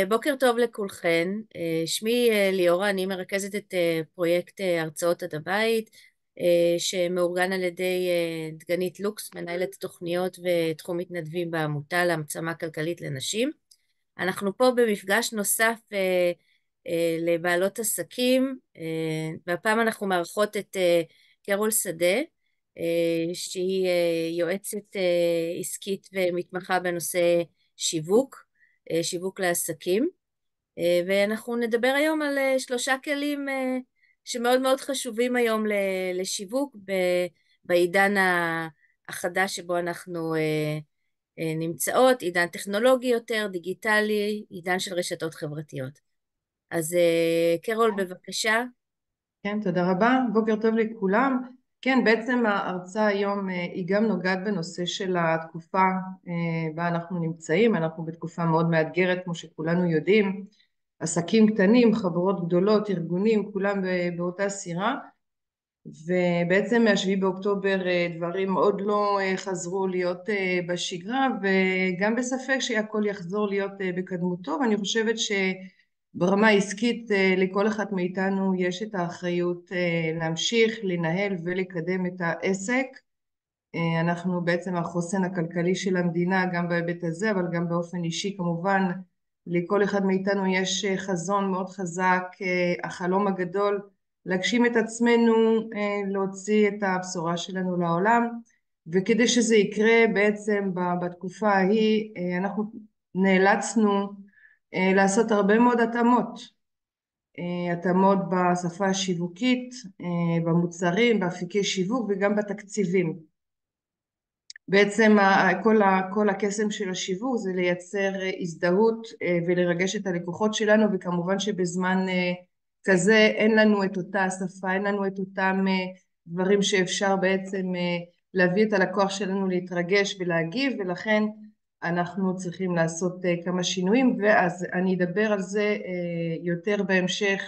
בוקר טוב לכולכן. שמי ליאורה, אני מרכזת את פרויקט הרצאות עד הבית, שמאורגן על ידי דגנית לוקס, מנהלת תוכניות ותחום מתנדבים בעמותה להעצמה כלכלית לנשים. אנחנו פה במפגש נוסף לבעלות עסקים, והפעם אנחנו מארחות את קרול שדה, שהיא יועצת עסקית ומתמחה בנושא שיווק, שיווק לעסקים, ואנחנו נדבר היום על שלושה כלים שמאוד מאוד חשובים היום לשיווק בעידן החדש שבו אנחנו נמצאות, עידן טכנולוגי יותר, דיגיטלי, עידן של רשתות חברתיות. אז קרול, בבקשה. כן, תודה רבה. בוקר טוב לכולם. כן, בעצם ההרצאה היום היא גם נוגעת בנושא של התקופה בה אנחנו נמצאים. אנחנו בתקופה מאוד מאתגרת, כמו שכולנו יודעים. עסקים קטנים, חברות גדולות, ארגונים, כולם באותה סירה. ובעצם מה-7 באוקטובר דברים עוד לא חזרו להיות בשגרה, וגם בספק שהכל יחזור להיות בקדמותו. ואני חושבת ברמה העסקית לכל אחת מאיתנו יש את האחריות להמשיך, לנהל ולקדם את העסק. אנחנו בעצם החוסן הכלכלי של המדינה גם בהיבט הזה, אבל גם באופן אישי כמובן. לכל אחד מאיתנו יש חזון מאוד חזק, החלום הגדול, להגשים את עצמנו, להוציא את הבשורה שלנו לעולם. וכדי שזה יקרה בעצם בתקופה ההיא, אנחנו נאלצנו לעשות הרבה מאוד התאמות. התאמות בשפה השיווקית, במוצרים, באפיקי שיווק וגם בתקציבים. בעצם כל הקסם של השיווק זה לייצר הזדהות ולרגש את הלקוחות שלנו, וכמובן שבזמן כזה אין לנו את אותה השפה, אין לנו את אותם דברים שאפשר בעצם להביא את הלקוח שלנו להתרגש ולהגיב, ולכן אנחנו צריכים לעשות כמה שינויים, ואז אני אדבר על זה יותר בהמשך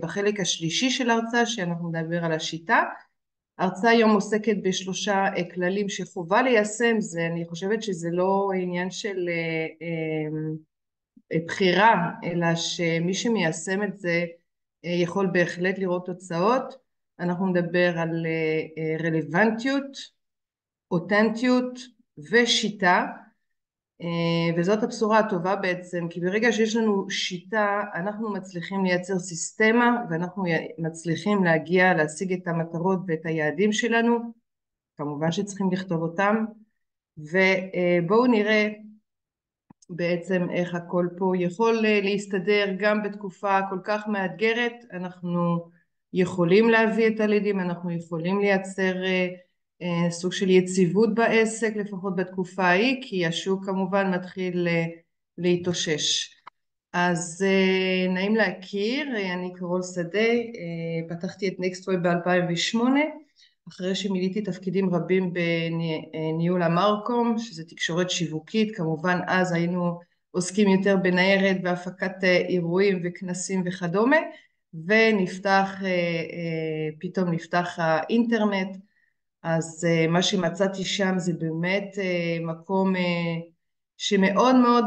בחלק השלישי של ההרצאה, שאנחנו נדבר על השיטה. ההרצאה היום עוסקת בשלושה כללים שחובה ליישם. אני חושבת שזה לא עניין של בחירה, אלא שמי שמיישם את זה יכול בהחלט לראות תוצאות. אנחנו נדבר על רלוונטיות, אותנטיות ושיטה, וזאת הבשורה הטובה בעצם, כי ברגע שיש לנו שיטה אנחנו מצליחים לייצר סיסטמה, ואנחנו מצליחים להשיג את המטרות ואת היעדים שלנו. כמובן שצריכים לכתוב אותם, ובואו נראה בעצם איך הכל פה יכול להסתדר גם בתקופה כל כך מאתגרת. אנחנו יכולים להביא את הלידים, אנחנו יכולים לייצר סוג של יציבות בעסק, לפחות בתקופה ההיא, כי השוק כמובן מתחיל להתאושש. אז נעים להכיר, אני קרול שדה, פתחתי את נקסטווי ב-2008, אחרי שמילאתי תפקידים רבים בניהול המרקום, שזה תקשורת שיווקית. כמובן אז היינו עוסקים יותר בניירת והפקת אירועים וכנסים וכדומה, פתאום נפתח האינטרנט. אז מה שמצאתי שם זה באמת מקום שמאוד מאוד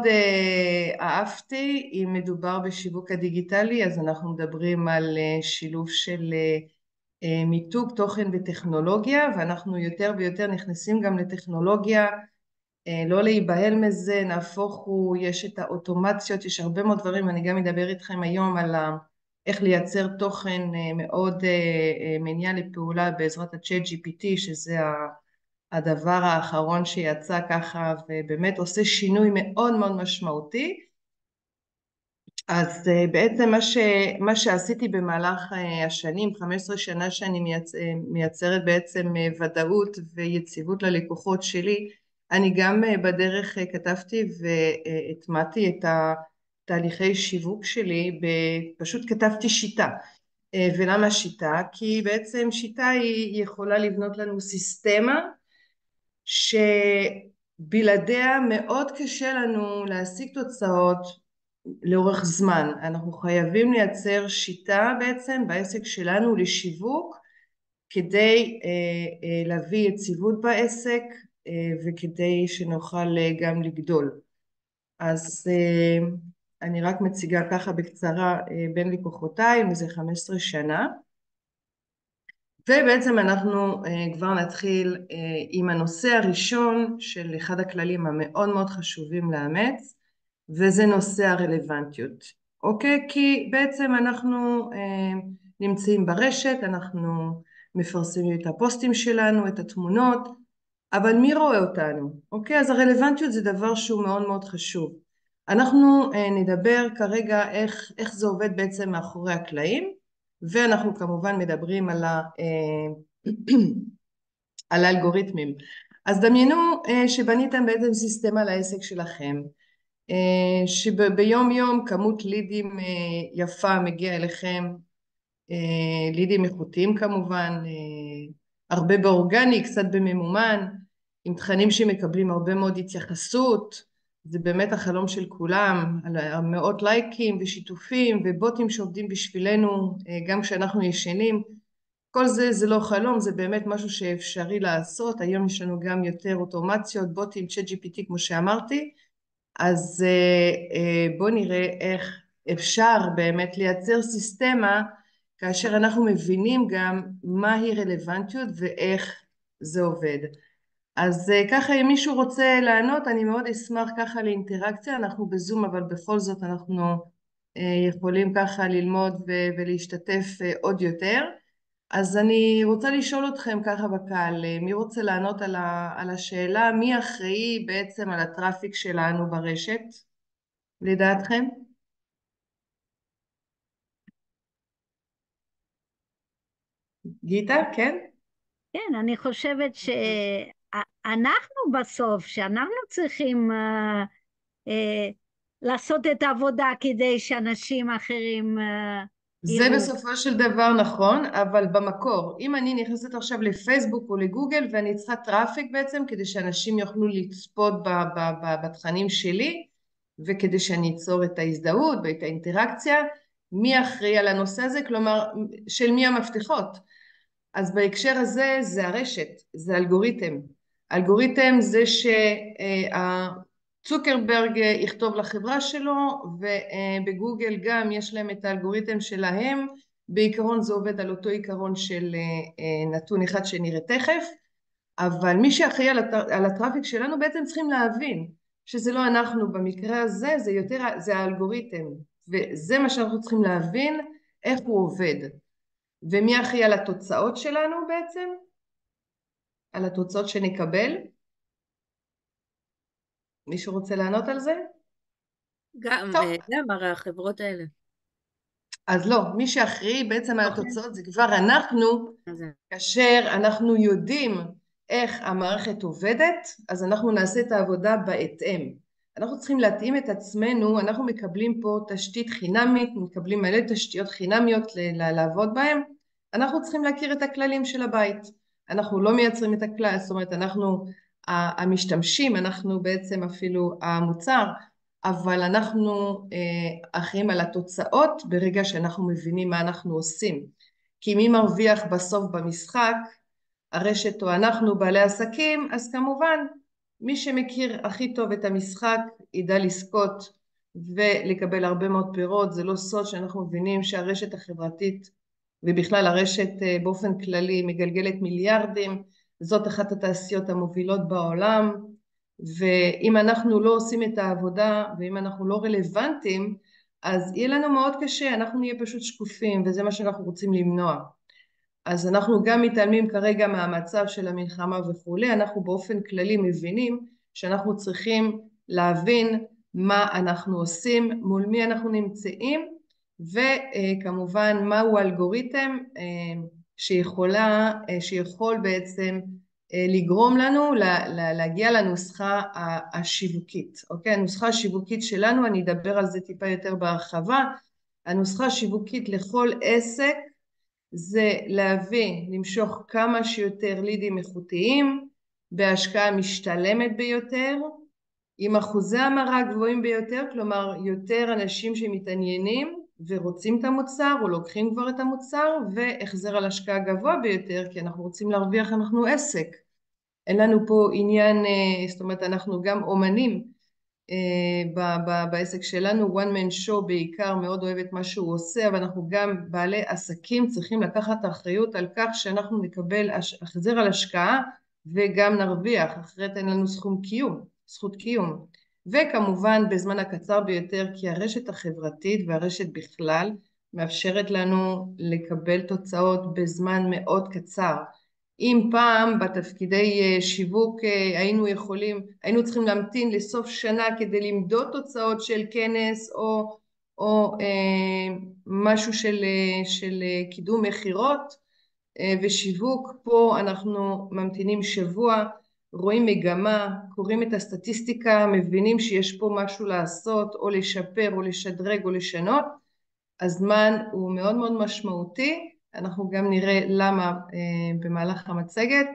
אהבתי. אם מדובר בשיווק הדיגיטלי, אז אנחנו מדברים על שילוב של מיתוג תוכן וטכנולוגיה, ואנחנו יותר ויותר נכנסים גם לטכנולוגיה. לא להיבהל מזה, נהפוך הוא, יש את האוטומציות, יש הרבה מאוד דברים. אני גם אדבר איתכם היום על איך לייצר תוכן מאוד מניע לפעולה בעזרת ה-Chat GPT, שזה הדבר האחרון שיצא ככה ובאמת עושה שינוי מאוד מאוד משמעותי. אז בעצם מה שעשיתי במהלך השנים, 15 שנה שאני מייצרת בעצם ודאות ויציבות ללקוחות שלי, אני גם בדרך כתבתי והטמעתי את התהליכי שיווק שלי, פשוט כתבתי שיטה. ולמה שיטה? כי בעצם שיטה היא יכולה לבנות לנו סיסטמה שבלעדיה מאוד קשה לנו להשיג תוצאות לאורך זמן. אנחנו חייבים לייצר שיטה בעצם בעסק שלנו לשיווק, כדי להביא יציבות בעסק וכדי שנוכל גם לגדול. אז אני רק מציגה ככה בקצרה בין לקוחותיי, מזה 15 שנה. ובעצם אנחנו כבר נתחיל עם הנושא הראשון של אחד הכללים המאוד מאוד חשובים לאמץ, וזה נושא הרלוונטיות. אוקיי? כי בעצם אנחנו נמצאים ברשת, אנחנו מפרסמים את הפוסטים שלנו, את התמונות, אבל מי רואה אותנו? אוקיי? אז הרלוונטיות זה דבר שהוא מאוד מאוד חשוב. אנחנו נדבר כרגע איך זה עובד בעצם מאחורי הקלעים, ואנחנו כמובן מדברים על האלגוריתמים. אז דמיינו שבניתם בעצם סיסטמה לעסק שלכם, שביום יום כמות לידים יפה מגיעה אליכם, לידים איכותיים כמובן, הרבה באורגני, קצת בממומן, עם תכנים שמקבלים הרבה מאוד התייחסות. זה באמת החלום של כולם, על מאות לייקים ושיתופים ובוטים שעובדים בשבילנו גם כשאנחנו ישנים. כל זה לא חלום, זה באמת משהו שאפשרי לעשות. היום יש לנו גם יותר אוטומציות, בוטים, צ'אט GPT כמו שאמרתי. אז בואו נראה איך אפשר באמת לייצר סיסטמה כאשר אנחנו מבינים גם מהי רלוונטיות ואיך זה עובד. אז ככה אם מישהו רוצה לענות, אני מאוד אשמח ככה לאינטראקציה. אנחנו בזום, אבל בכל זאת אנחנו יכולים ככה ללמוד ולהשתתף עוד יותר. אז אני רוצה לשאול אתכם ככה בקהל, מי רוצה לענות על השאלה מי אחראי בעצם על הטראפיק שלנו ברשת, לדעתכם? גיטה, כן? כן, אני חושבת שאנחנו בסוף, שאנחנו צריכים אה, לעשות את העבודה כדי שאנשים אחרים זה יראו. בסופו של דבר נכון, אבל במקור, אם אני נכנסת עכשיו לפייסבוק או לגוגל ואני צריכה טראפיק בעצם כדי שאנשים יוכלו לצפות בתכנים שלי, וכדי שאני אצור את ההזדהות ואת האינטראקציה, מי אחראי על הנושא הזה? כלומר, של מי המפתחות? אז בהקשר הזה זה הרשת, זה אלגוריתם. אלגוריתם זה שצוקרברג יכתוב לחברה שלו, ובגוגל גם יש להם את האלגוריתם שלהם. בעיקרון זה עובד על אותו עיקרון של נתון אחד שנראה תכף, אבל מי שאחראי על הטראפיק שלנו בעצם צריכים להבין שזה לא אנחנו במקרה הזה, זה האלגוריתם, וזה מה שאנחנו צריכים להבין, איך הוא עובד. ומי אחראי על התוצאות שלנו בעצם? על התוצאות שנקבל? מישהו רוצה לענות על זה? גם, טוב, גם הרי החברות האלה. אז לא, מי שאחראי בעצם על אוקיי. התוצאות זה כבר אנחנו. אז כאשר אנחנו יודעים איך המערכת עובדת, אז אנחנו נעשה את העבודה בהתאם. אנחנו צריכים להתאים את עצמנו, אנחנו מקבלים פה תשתית חינמית, מקבלים מלא תשתיות חינמיות לעבוד בהן, אנחנו צריכים להכיר את הכללים של הבית. אנחנו לא מייצרים את הכלל, זאת אומרת אנחנו המשתמשים, אנחנו בעצם אפילו המוצר, אבל אנחנו אחראים על התוצאות ברגע שאנחנו מבינים מה אנחנו עושים. כי מי מרוויח בסוף במשחק, הרשת או אנחנו בעלי עסקים, אז כמובן מי שמכיר הכי טוב את המשחק ידע לזכות ולקבל הרבה מאוד פירות. זה לא סוד שאנחנו מבינים שהרשת החברתית ובכלל הרשת באופן כללי מגלגלת מיליארדים, זאת אחת התעשיות המובילות בעולם, ואם אנחנו לא עושים את העבודה ואם אנחנו לא רלוונטיים, אז יהיה לנו מאוד קשה, אנחנו נהיה פשוט שקופים, וזה מה שאנחנו רוצים למנוע. אז אנחנו גם מתעלמים כרגע מהמצב של המלחמה וכולי, אנחנו באופן כללי מבינים שאנחנו צריכים להבין מה אנחנו עושים, מול מי אנחנו נמצאים, וכמובן מהו האלגוריתם שיכול בעצם לגרום לנו להגיע לנוסחה השיווקית. אוקיי? הנוסחה השיווקית שלנו, אני אדבר על זה טיפה יותר בהרחבה. הנוסחה השיווקית לכל עסק זה למשוך כמה שיותר לידים איכותיים, בהשקעה משתלמת ביותר, עם אחוזי המרה גבוהים ביותר, כלומר יותר אנשים שמתעניינים ורוצים את המוצר או לוקחים כבר את המוצר, והחזר על השקעה גבוה ביותר, כי אנחנו רוצים להרוויח, אנחנו עסק. אין לנו פה עניין, זאת אומרת אנחנו גם אומנים, בעסק שלנו, one man show בעיקר, מאוד אוהב את מה שהוא עושה, אבל אנחנו גם בעלי עסקים צריכים לקחת אחריות על כך שאנחנו נקבל החזר על השקעה וגם נרוויח, אחרת אין לנו זכות קיום. וכמובן בזמן הקצר ביותר, כי הרשת החברתית והרשת בכלל מאפשרת לנו לקבל תוצאות בזמן מאוד קצר. אם פעם בתפקידי שיווק היינו צריכים להמתין לסוף שנה כדי למדוד תוצאות של כנס או משהו של קידום מחירות ושיווק, פה אנחנו ממתינים שבוע, רואים מגמה, קוראים את הסטטיסטיקה, מבינים שיש פה משהו לעשות או לשפר או לשדרג או לשנות. הזמן הוא מאוד מאוד משמעותי, אנחנו גם נראה למה במהלך המצגת.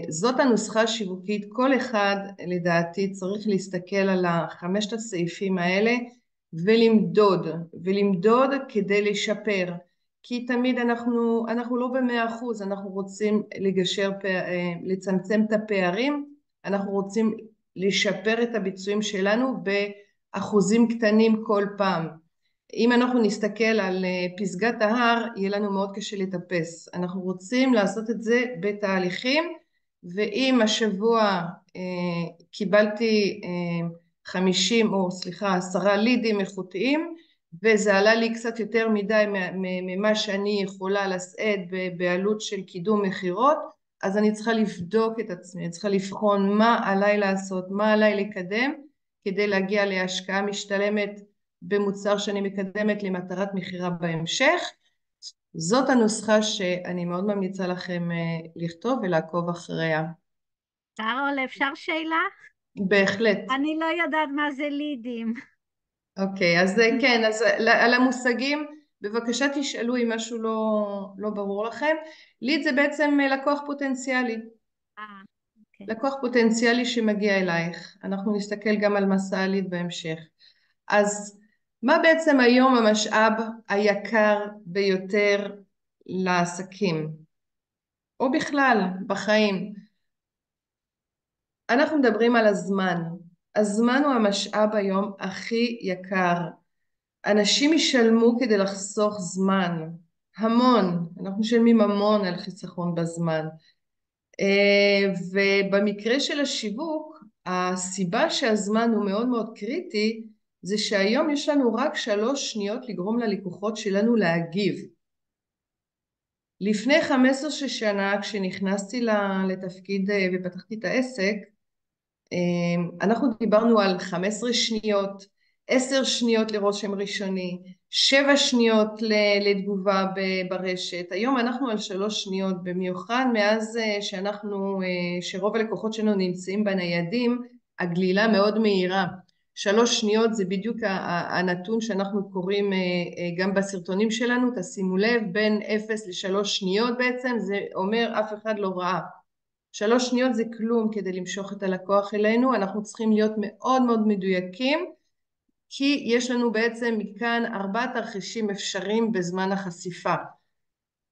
זאת הנוסחה השיווקית, כל אחד לדעתי צריך להסתכל על 5 הסעיפים האלה ולמדוד כדי לשפר, כי תמיד אנחנו לא ב100%, אנחנו רוצים לצמצם את הפערים, אנחנו רוצים לשפר את הביצועים שלנו באחוזים קטנים כל פעם. אם אנחנו נסתכל על פסגת ההר, יהיה לנו מאוד קשה לטפס. אנחנו רוצים לעשות את זה בתהליכים, ואם השבוע קיבלתי 10 לידים איכותיים, וזה עלה לי קצת יותר מדי ממה שאני יכולה לשאת בעלות של קידום מחירות, אז אני צריכה לבדוק את עצמי, אני צריכה לבחון מה עליי לעשות, מה עליי לקדם, כדי להגיע להשקעה משתלמת במוצר שאני מקדמת למטרת מחירה בהמשך. זאת הנוסחה שאני מאוד ממליצה לכם לכתוב ולעקוב אחריה. קרול, אפשר שאלה? בהחלט. אני לא יודעת מה זה לידים. אוקיי, אז כן, אז על המושגים, בבקשה תשאלו אם משהו לא ברור לכם. ליד זה בעצם לקוח פוטנציאלי. אוקיי. לקוח פוטנציאלי שמגיע אלייך. אנחנו נסתכל גם על מסע הליד בהמשך. אז מה בעצם היום המשאב היקר ביותר לעסקים? או בכלל, בחיים? אנחנו מדברים על הזמן. הזמן הוא המשאב היום הכי יקר. אנשים ישלמו כדי לחסוך זמן. המון. אנחנו משלמים המון על חיסכון בזמן. ובמקרה של השיווק, הסיבה שהזמן הוא מאוד מאוד קריטי, זה שהיום יש לנו רק 3 שניות לגרום ללקוחות שלנו להגיב. לפני 15 שנה, כשנכנסתי לתפקיד ופתחתי את העסק, אנחנו דיברנו על 15 שניות, 10 שניות לרושם ראשוני, 7 שניות לתגובה ברשת. היום אנחנו על 3 שניות, במיוחד מאז שרוב הלקוחות שלנו נמצאים בניידים, הגלילה מאוד מהירה. 3 שניות זה בדיוק הנתון שאנחנו קוראים גם בסרטונים שלנו, תשימו לב, בין 0 ל3 שניות בעצם, זה אומר אף אחד לא ראה. 3 שניות זה כלום כדי למשוך את הלקוח אלינו, אנחנו צריכים להיות מאוד מאוד מדויקים, כי יש לנו בעצם מכאן 4 תרחישים אפשריים בזמן החשיפה.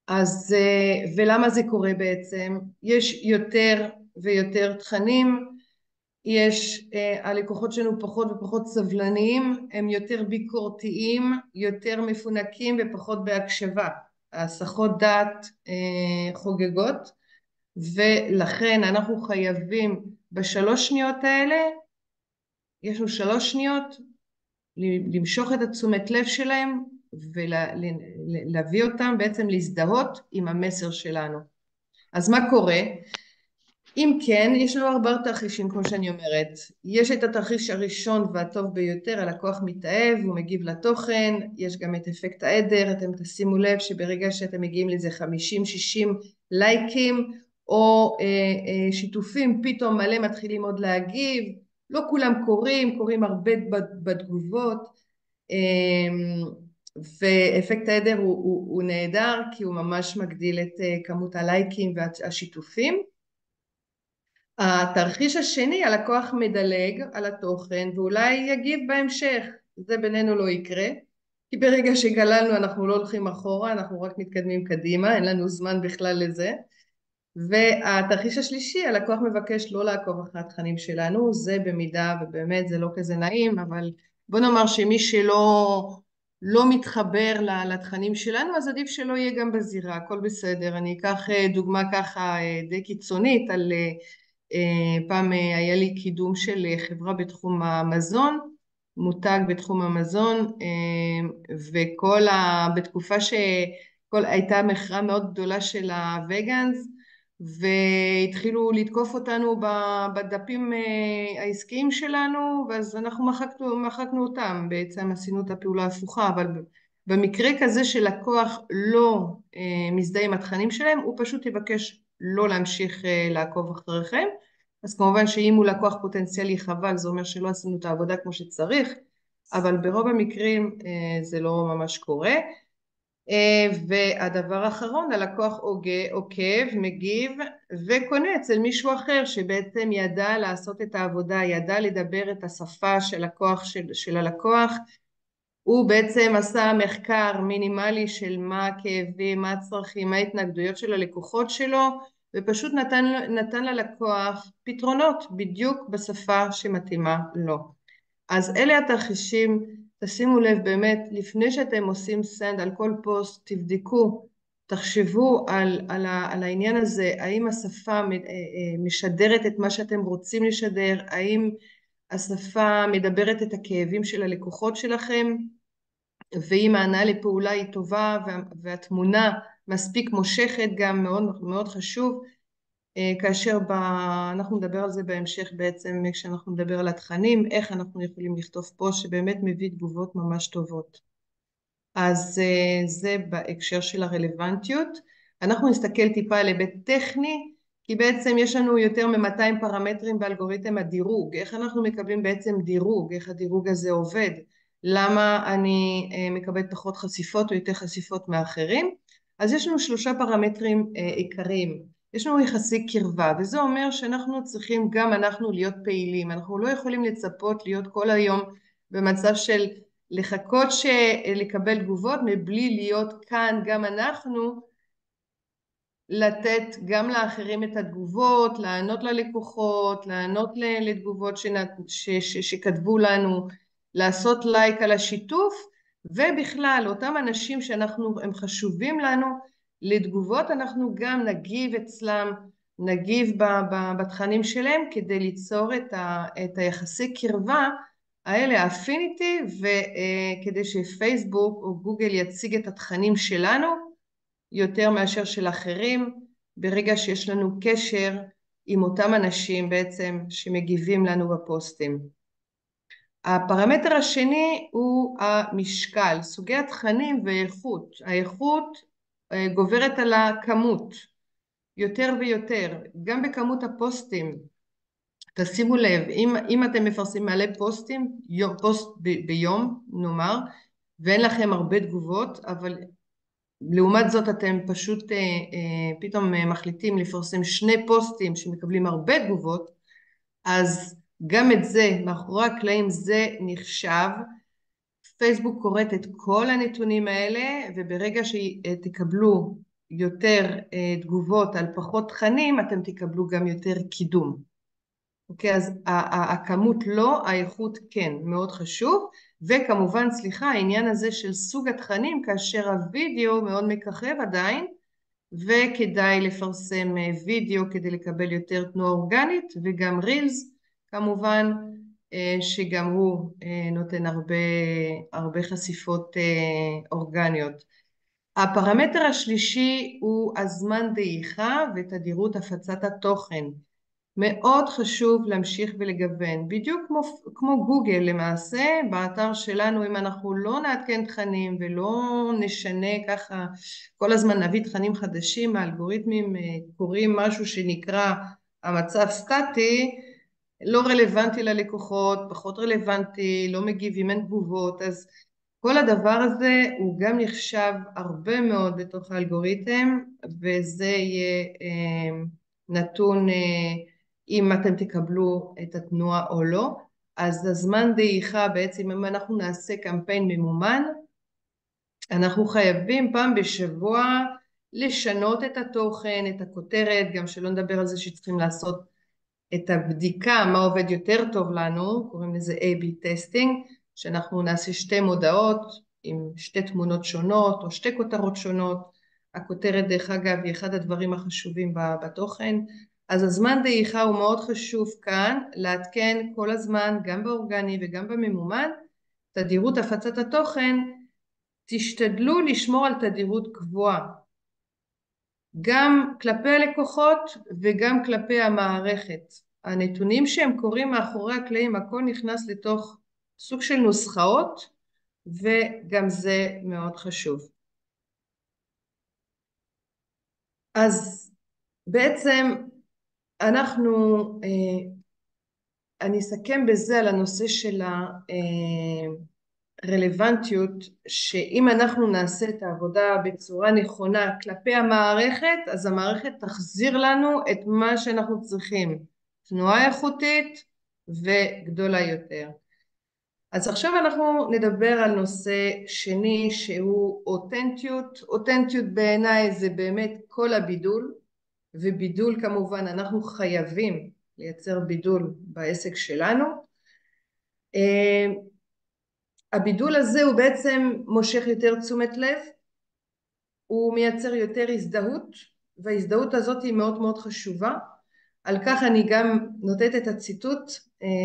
אז ולמה זה קורה בעצם? יש יותר ויותר תכנים, הלקוחות שלנו פחות ופחות סבלניים, הם יותר ביקורתיים, יותר מפונקים ופחות בהקשבה. הסחות דעת חוגגות, ולכן אנחנו חייבים ב3 שניות האלה, יש לנו 3 שניות, למשוך את התשומת לב שלהם ולהביא אותם בעצם להזדהות עם המסר שלנו. אז מה קורה? אם כן, יש לנו 4 תרחישים כמו שאני אומרת. יש את התרחיש הראשון והטוב ביותר, הלקוח מתאהב, הוא מגיב לתוכן, יש גם את אפקט העדר, אתם תשימו לב שברגע שאתם מגיעים לזה 50-60 לייקים או שיתופים, פתאום מלא מתחילים עוד להגיב, לא כולם קוראים הרבה בתגובות, ואפקט העדר הוא נהדר כי הוא ממש מגדיל את כמות הלייקים והשיתופים. התרחיש השני, הלקוח מדלג על התוכן ואולי יגיב בהמשך, זה בינינו לא יקרה, כי ברגע שגללנו אנחנו לא הולכים אחורה, אנחנו רק מתקדמים קדימה, אין לנו זמן בכלל לזה. והתרחיש השלישי, הלקוח מבקש לא לעקוב אחרי התכנים שלנו, זה במידה ובאמת זה לא כזה נעים, אבל בוא נאמר שמי שלא מתחבר לתכנים שלנו, אז עדיף שלא יהיה גם בזירה, הכל בסדר. אני אקח דוגמה ככה די קיצונית, פעם היה לי קידום של חברה בתחום המזון, מותג בתחום המזון, בתקופה הייתה מכירה מאוד גדולה של הווגאנס, והתחילו לתקוף אותנו בדפים העסקיים שלנו, ואז אנחנו מחקנו אותם, בעצם עשינו את הפעולה ההפוכה, אבל במקרה כזה שלקוח לא מזדהה עם התכנים שלהם, הוא פשוט יבקש לא להמשיך לעקוב אחריכם. אז כמובן שאם הוא לקוח פוטנציאלי חבל, זה אומר שלא עשינו את העבודה כמו שצריך, אבל ברוב המקרים זה לא ממש קורה. והדבר האחרון, הלקוח עוקב, מגיב וקונה אצל מישהו אחר שבעצם ידע לעשות את העבודה, ידע לדבר את השפה של הלקוח. הוא בעצם עשה מחקר מינימלי של מה הכאבים, מה הצרכים, מה ההתנגדויות של הלקוחות שלו, ופשוט נתן ללקוח פתרונות בדיוק בשפה שמתאימה לו. אז אלה התרחישים, תשימו לב באמת, לפני שאתם עושים סנד על כל פוסט, תבדקו, תחשבו על העניין הזה, האם השפה משדרת את מה שאתם רוצים לשדר, האם השפה מדברת את הכאבים של הלקוחות שלכם, ואם הענה לפעולה היא טובה והתמונה מספיק מושכת, גם מאוד מאוד חשוב, כאשר אנחנו נדבר על זה בהמשך בעצם כשאנחנו נדבר על התכנים, איך אנחנו יכולים לכתוב פוסט שבאמת מביא תגובות ממש טובות. אז זה בהקשר של הרלוונטיות. אנחנו נסתכל טיפה על היבט טכני, כי בעצם יש לנו יותר מ-200 פרמטרים באלגוריתם הדירוג. איך אנחנו מקבלים בעצם דירוג, איך הדירוג הזה עובד, למה אני מקבלת פחות חשיפות או יותר חשיפות מאחרים. אז יש לנו 3 פרמטרים עיקריים. יש לנו יחסי קרבה, וזה אומר שאנחנו צריכים גם אנחנו להיות פעילים. אנחנו לא יכולים לצפות להיות כל היום במצב של לחכות לקבל תגובות מבלי להיות כאן גם אנחנו, לתת גם לאחרים את התגובות, לענות ללקוחות, לענות לתגובות שכתבו לנו, לעשות לייק על השיתוף, ובכלל אותם אנשים הם חשובים לנו לתגובות, אנחנו גם נגיב אצלם, נגיב בתכנים שלהם כדי ליצור את היחסי קרבה האלה, האפיניטי, וכדי שפייסבוק או גוגל יציג את התכנים שלנו יותר מאשר של אחרים, ברגע שיש לנו קשר עם אותם אנשים בעצם שמגיבים לנו בפוסטים. הפרמטר השני הוא המשקל, סוגי התכנים ואיכות. האיכות גוברת על הכמות, יותר ויותר, גם בכמות הפוסטים. תשימו לב, אם אתם מפרסמים מלא פוסטים, פוסט ביום נאמר, ואין לכם הרבה תגובות, אבל לעומת זאת אתם פשוט פתאום מחליטים לפרסם 2 פוסטים שמקבלים הרבה תגובות, אז גם את זה, מאחורי הקלעים זה נחשב. פייסבוק קוראת את כל הנתונים האלה, וברגע שתקבלו יותר תגובות על פחות תכנים, אתם תקבלו גם יותר קידום. אוקיי, אז הכמות לא, האיכות כן, מאוד חשוב. וכמובן, סליחה, העניין הזה של סוג התכנים, כאשר הוידאו מאוד מככב עדיין, וכדאי לפרסם וידאו כדי לקבל יותר תנועה אורגנית, וגם רילס, כמובן, שגם הוא נותן הרבה חשיפות אורגניות. הפרמטר השלישי הוא הזמן דעיכה ותדירות הפצת התוכן. מאוד חשוב להמשיך ולגוון, בדיוק כמו גוגל למעשה, באתר שלנו אם אנחנו לא נעדכן תכנים ולא נשנה ככה, כל הזמן נביא תכנים חדשים, האלגוריתמים קוראים משהו שנקרא המצב סטטי, לא רלוונטי ללקוחות, פחות רלוונטי, לא מגיבים, אין תגובות, אז כל הדבר הזה הוא גם נחשב הרבה מאוד בתוך האלגוריתם, וזה יהיה נתון אם אתם תקבלו את התנועה או לא. אז הזמן דעיכה בעצם, אם אנחנו נעשה קמפיין ממומן, אנחנו חייבים פעם בשבוע לשנות את התוכן, את הכותרת, גם שלא נדבר על זה שצריכים לעשות את הבדיקה, מה עובד יותר טוב לנו, קוראים לזה A-B טסטינג, שאנחנו נעשה שתי מודעות עם שתי תמונות שונות או שתי כותרות שונות. הכותרת דרך אגב היא אחד הדברים החשובים בתוכן, אז הזמן דעיכה הוא מאוד חשוב כאן, לעדכן כל הזמן גם באורגני וגם בממומן, תדירות הפצת התוכן, תשתדלו לשמור על תדירות גבוהה, גם כלפי הלקוחות וגם כלפי המערכת. הנתונים שהם קוראים מאחורי הקלעים, הכל נכנס לתוך סוג של נוסחאות, וגם זה מאוד חשוב. אז בעצם אני אסכם בזה על הנושא של הרלוונטיות, שאם אנחנו נעשה את העבודה בצורה נכונה כלפי המערכת, אז המערכת תחזיר לנו את מה שאנחנו צריכים, תנועה איכותית וגדולה יותר. אז עכשיו אנחנו נדבר על נושא שני שהוא אותנטיות. אותנטיות בעיניי זה באמת כל הבידול, ובידול כמובן אנחנו חייבים לייצר בידול בעסק שלנו. הבידול הזה הוא בעצם מושך יותר תשומת לב, הוא מייצר יותר הזדהות, וההזדהות הזאת היא מאוד מאוד חשובה. על כך אני גם נותנת את הציטוט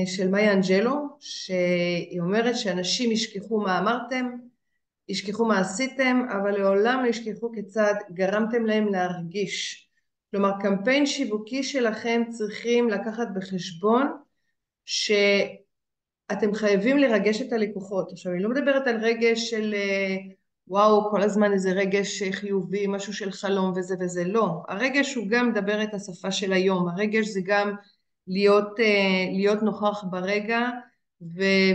של מאיה אנג'לו, שהיא אומרת שאנשים ישכחו מה אמרתם, ישכחו מה עשיתם, אבל לעולם לא ישכחו כיצד גרמתם להם להרגיש. כלומר, קמפיין שיווקי שלכם צריכים לקחת בחשבון שאתם חייבים לרגש את הלקוחות. עכשיו, אני לא מדברת על רגש של וואו, כל הזמן איזה רגש חיובי, משהו של חלום וזה וזה, לא. הרגש הוא גם מדבר את השפה של היום, הרגש זה גם להיות נוכח ברגע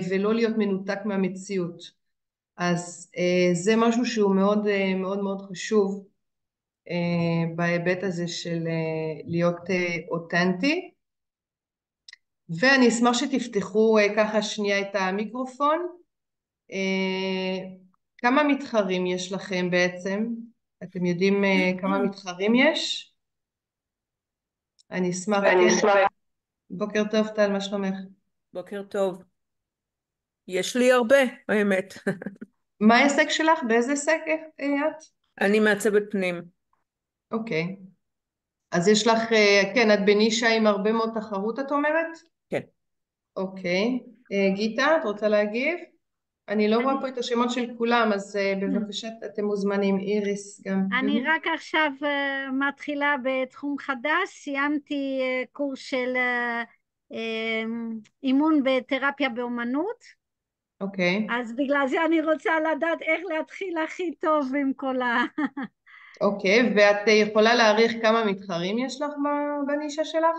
ולא להיות מנותק מהמציאות. אז זה משהו שהוא מאוד מאוד מאוד חשוב בהיבט הזה של להיות אותנטי. ואני אשמח שתפתחו ככה שנייה את המיקרופון. כמה מתחרים יש לכם בעצם? אתם יודעים כמה מתחרים יש? אני אשמח. בוקר טוב טל, מה שלומך? בוקר טוב. יש לי הרבה, האמת. מה העסק שלך? באיזה עסק את? אני מעצבת פנים. אוקיי. אז יש לך, כן, את בנישה עם הרבה מאוד תחרות, את אומרת? כן. אוקיי. גיטה, את רוצה להגיב? אני לא רואה פה את השמות של כולם, אז בבקשה אתם מוזמנים. איריס גם. אני רק עכשיו מתחילה בתחום חדש, סיימתי קורס של אימון בתרפיה באומנות. אוקיי. אז בגלל זה אני רוצה לדעת איך להתחיל הכי טוב עם כל אוקיי, ואת יכולה להעריך כמה מתחרים יש לך בנישה שלך?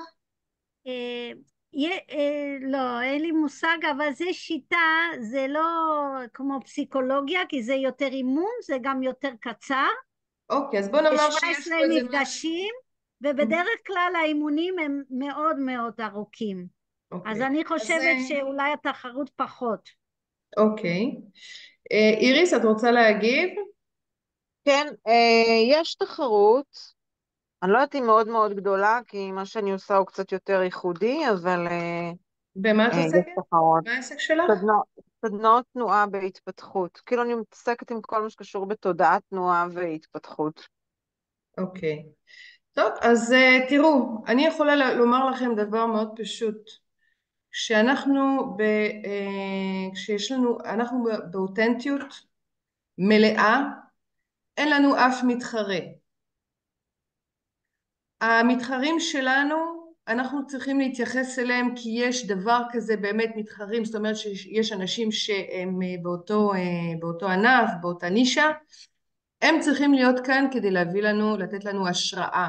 לא, אין לי מושג, אבל זה שיטה, זה לא כמו פסיכולוגיה, כי זה יותר אימון, זה גם יותר קצר. אוקיי, אז בוא נאמר שיש 17 פה איזה מפגשים, ובדרך כלל האימונים הם מאוד מאוד ארוכים. אוקיי. אז אני חושבת שאולי התחרות פחות. אוקיי. איריס, את רוצה להגיב? כן, יש תחרות, אני לא יודעת אם מאוד מאוד גדולה, כי מה שאני עושה הוא קצת יותר ייחודי, אבל במה את יש עוסקת? תחרות. מה העסק שלך? סדנאות תנועה בהתפתחות, כאילו אני מתעסקת עם כל מה שקשור בתודעת תנועה והתפתחות. אוקיי. טוב, אז תראו, אני יכולה לומר לכם דבר מאוד פשוט. אנחנו באותנטיות מלאה, אין לנו אף מתחרה. המתחרים שלנו, אנחנו צריכים להתייחס אליהם כי יש דבר כזה באמת מתחרים, זאת אומרת שיש אנשים שהם באותו ענף, באותה נישה, הם צריכים להיות כאן כדי לתת לנו השראה.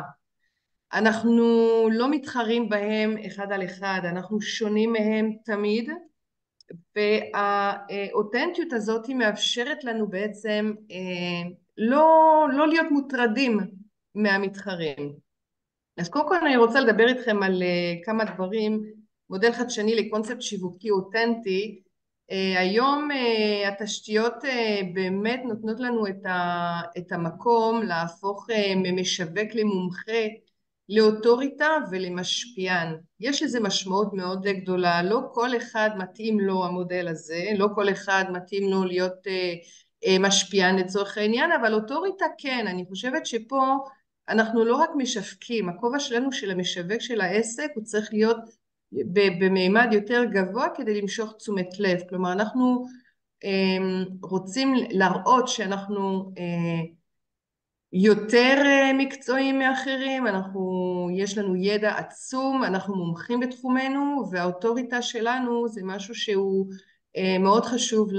אנחנו לא מתחרים בהם אחד על אחד, אנחנו שונים מהם תמיד, והאותנטיות הזאת היא מאפשרת לנו בעצם לא להיות מוטרדים מהמתחרים. אז קודם כל אני רוצה לדבר איתכם על כמה דברים, מודל חדשני לקונספט שיווקי אותנטי, היום התשתיות באמת נותנות לנו את המקום להפוך ממשווק למומחה לאוטוריטה ולמשפיען. יש לזה משמעות מאוד גדולה, לא כל אחד מתאים לו המודל הזה, לא כל אחד מתאים לו להיות משפיען לצורך העניין, אבל אוטוריטה כן. אני חושבת שפה אנחנו לא רק משווקים, הכובע שלנו של המשווק של העסק הוא צריך להיות במימד יותר גבוה כדי למשוך תשומת לב. כלומר אנחנו רוצים להראות שאנחנו יותר מקצועיים מאחרים, יש לנו ידע עצום, אנחנו מומחים בתחומנו, והאוטוריטה שלנו זה משהו שהוא מאוד חשוב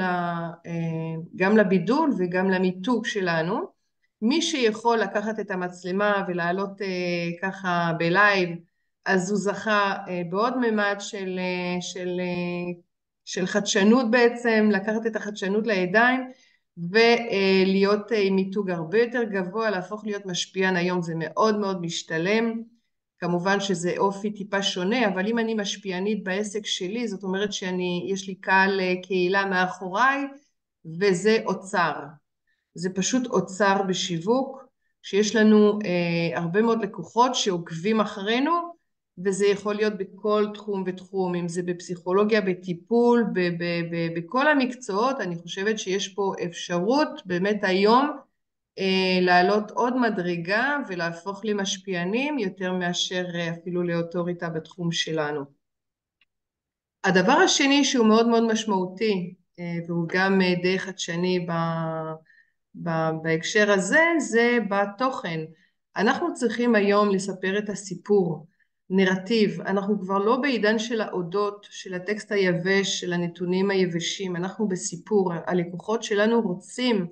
גם לבידול וגם למיתוג שלנו. מי שיכול לקחת את המצלמה ולעלות ככה בלייב, אז הוא זכה בעוד ממד של חדשנות בעצם, לקחת את החדשנות לידיים, ולהיות עם מיתוג הרבה יותר גבוה, להפוך להיות משפיען היום זה מאוד מאוד משתלם. כמובן שזה אופי טיפה שונה, אבל אם אני משפיענית בעסק שלי, זאת אומרת יש לי קהל קהילה מאחוריי, וזה אוצר. זה פשוט אוצר בשיווק, שיש לנו הרבה מאוד לקוחות שעוקבים אחרינו, וזה יכול להיות בכל תחום ותחום, אם זה בפסיכולוגיה, בטיפול, בכל המקצועות. אני חושבת שיש פה אפשרות באמת היום לעלות עוד מדרגה ולהפוך למשפיענים יותר מאשר אפילו לאוטוריטה בתחום שלנו. הדבר השני שהוא מאוד מאוד משמעותי, והוא גם די חדשני בהקשר הזה, זה בתוכן. אנחנו צריכים היום לספר את הסיפור, נרטיב. אנחנו כבר לא בעידן של האודות, של הטקסט היבש, של הנתונים היבשים, אנחנו בסיפור. הלקוחות שלנו רוצים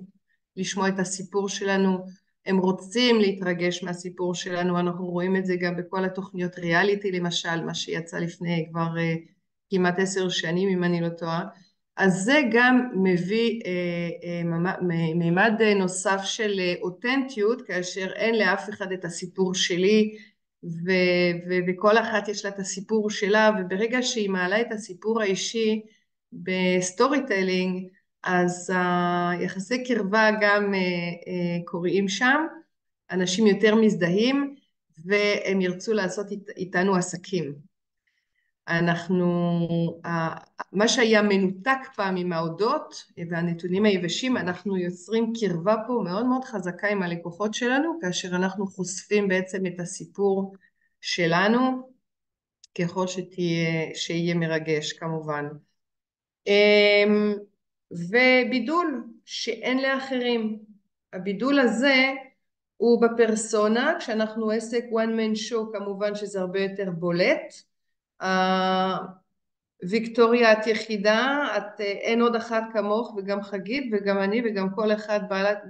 לשמוע את הסיפור שלנו, הם רוצים להתרגש מהסיפור שלנו, אנחנו רואים את זה גם בכל התוכניות ריאליטי למשל, מה שיצא לפני כבר כמעט 10 שנים אם אני לא טועה. אז זה גם מביא מימד נוסף של אותנטיות, כאשר אין לאף אחד את הסיפור שלי, וכל אחת יש לה את הסיפור שלה, וברגע שהיא מעלה את הסיפור האישי בסטורי טיילינג, אז יחסי קרבה גם קוראים שם, אנשים יותר מזדהים, והם ירצו לעשות איתנו עסקים. מה שהיה מנותק פעם עם ההודות והנתונים היבשים, אנחנו יוצרים קרבה פה מאוד מאוד חזקה עם הלקוחות שלנו, כאשר אנחנו חושפים בעצם את הסיפור שלנו, ככל שיהיה מרגש כמובן. ובידול שאין לאחרים. הבידול הזה הוא בפרסונה, כשאנחנו עסק one man show כמובן שזה הרבה יותר בולט. ויקטוריה את יחידה, אין עוד אחת כמוך, וגם חגית וגם אני וגם כל אחד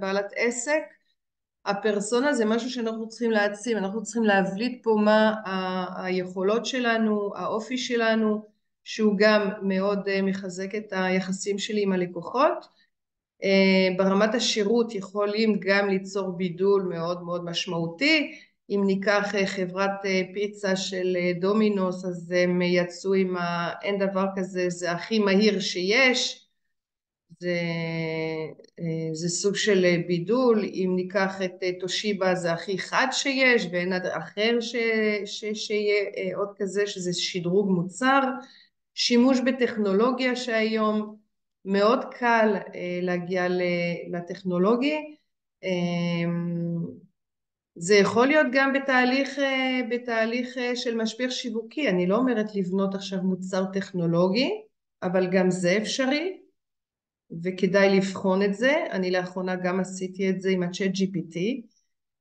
בעלת עסק. הפרסונה זה משהו שאנחנו צריכים להעצים, אנחנו צריכים להבליט פה מה היכולות שלנו, האופי שלנו, שהוא גם מאוד מחזק את היחסים שלי עם הלקוחות. ברמת השירות יכולים גם ליצור בידול מאוד מאוד משמעותי. אם ניקח חברת פיצה של דומינוס, אז הם יצאו עם אין דבר כזה, זה הכי מהיר שיש, זה סוג של בידול. אם ניקח את טושיבה, זה הכי חד שיש, ואין אחר שיהיה עוד כזה, שזה שדרוג מוצר. שימוש בטכנולוגיה שהיום מאוד קל להגיע לטכנולוגי, זה יכול להיות גם בתהליך של משבר שיווקי. אני לא אומרת לבנות עכשיו מוצר טכנולוגי, אבל גם זה אפשרי, וכדאי לבחון את זה. אני לאחרונה גם עשיתי את זה עם הצ'אט GPT,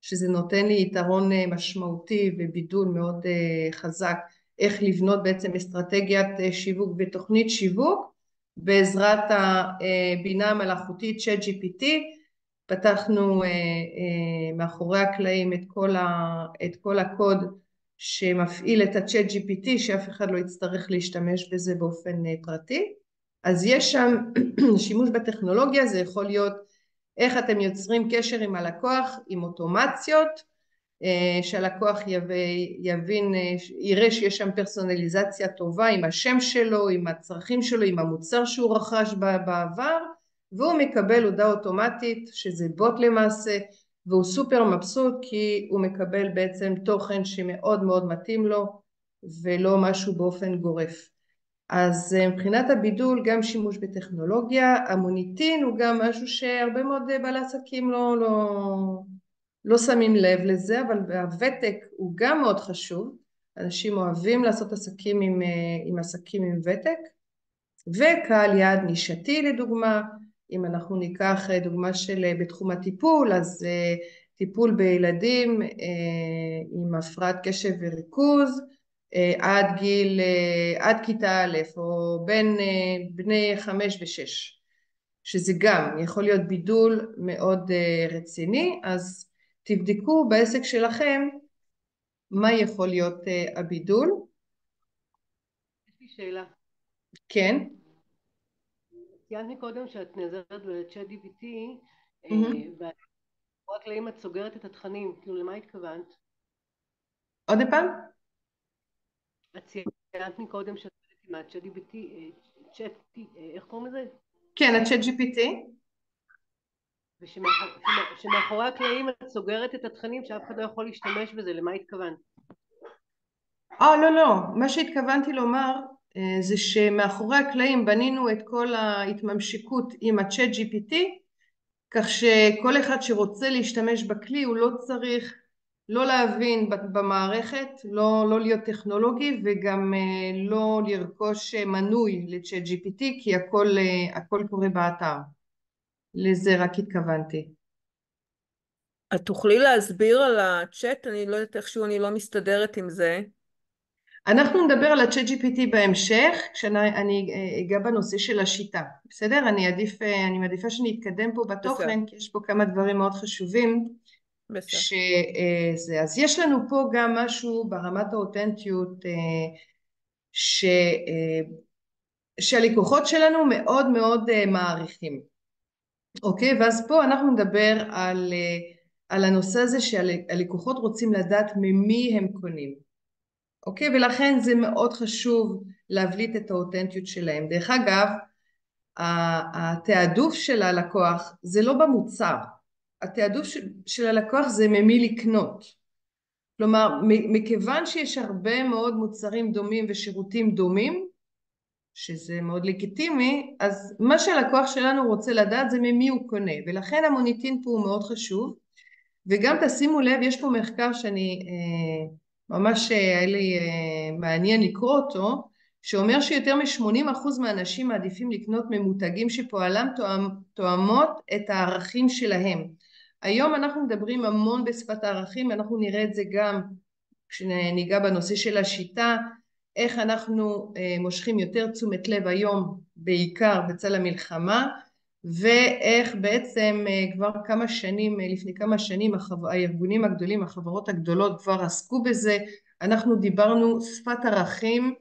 שזה נותן לי יתרון משמעותי ובידול מאוד חזק, איך לבנות בעצם אסטרטגיית שיווק ותוכנית שיווק, בעזרת הבינה המלאכותית צ'אט GPT. פתחנו מאחורי הקלעים את כל הקוד שמפעיל את הצ'אט GPT, שאף אחד לא יצטרך להשתמש בזה באופן פרטי. אז יש שם שימוש בטכנולוגיה, זה יכול להיות איך אתם יוצרים קשר עם הלקוח, עם אוטומציות, שהלקוח יבין, יראה שיש שם פרסונליזציה טובה עם השם שלו, עם הצרכים שלו, עם המוצר שהוא רכש בעבר, והוא מקבל הודעה אוטומטית שזה בוט למעשה, והוא סופר מבסוט כי הוא מקבל בעצם תוכן שמאוד מאוד מתאים לו ולא משהו באופן גורף. אז מבחינת הבידול גם שימוש בטכנולוגיה, המוניטין הוא גם משהו שהרבה מאוד בעלי עסקים לא שמים לב לזה, אבל הוותק הוא גם מאוד חשוב. אנשים אוהבים לעשות עסקים עם עסקים עם ותק, וקהל יעד נישתי לדוגמה. אם אנחנו ניקח דוגמה של בתחום הטיפול, אז טיפול בילדים עם הפרעת קשב וריכוז עד כיתה א', או בין בני 5 ו-6, שזה גם יכול להיות בידול מאוד רציני. אז תבדקו בעסק שלכם מה יכול להיות הבידול. יש לי שאלה. כן. ציינת מקודם שאת נעזרת בצ'אט GPT, רק אם את סוגרת את התכנים, כאילו למה התכוונת? עוד פעם? את ציינת מקודם שאת עם הצ'אט GPT, איך קוראים לזה? כן, הצ'אט GPT. ושמאחורי הקלעים את סוגרת את התכנים שאף אחד לא יכול להשתמש בזה, למה התכוונת? לא, מה שהתכוונתי לומר זה שמאחורי הקלעים בנינו את כל ההתממשקות עם הצ'אט GPT, כך שכל אחד שרוצה להשתמש בכלי הוא לא צריך לא להבין במערכת, לא להיות טכנולוגי, וגם לא לרכוש מנוי לצ'אט GPT, כי הכל קורה באתר. לזה רק התכוונתי. את תוכלי להסביר על הצ'אט? אני לא יודעת איכשהו, אני לא מסתדרת עם זה. אנחנו נדבר על הצ'אט GPT בהמשך, כשאני אגע בנושא של השיטה, בסדר? אני מעדיפה שנתקדם פה בתוכן, כי יש פה כמה דברים מאוד חשובים. שזה, אז יש לנו פה גם משהו ברמת האותנטיות שהלקוחות שלנו מאוד מאוד מעריכים. אוקיי? ואז פה אנחנו נדבר על הנושא הזה שהלקוחות רוצים לדעת ממי הם קונים. אוקיי? ולכן זה מאוד חשוב להבליט את האותנטיות שלהם. דרך אגב, התעדוף של הלקוח זה לא במוצר. התעדוף של הלקוח זה ממי לקנות. כלומר, מכיוון שיש הרבה מאוד מוצרים דומים ושירותים דומים, שזה מאוד לגיטימי, אז מה שהלקוח שלנו רוצה לדעת זה ממי הוא קונה, ולכן המוניטין פה הוא מאוד חשוב. וגם תשימו לב, יש פה מחקר שאני ממש היה לי מעניין לקרוא אותו, שאומר שיותר מ-80% מהאנשים מעדיפים לקנות ממותגים שפועלם תואמות את הערכים שלהם. היום אנחנו מדברים המון בשפת הערכים, אנחנו נראה את זה גם כשניגע בנושא של השיטה, איך אנחנו מושכים יותר תשומת לב היום, בעיקר בצל המלחמה, ואיך בעצם כבר כמה שנים, לפני כמה שנים הארגונים הגדולים, החברות הגדולות כבר עסקו בזה. אנחנו דיברנו שפת ערכים,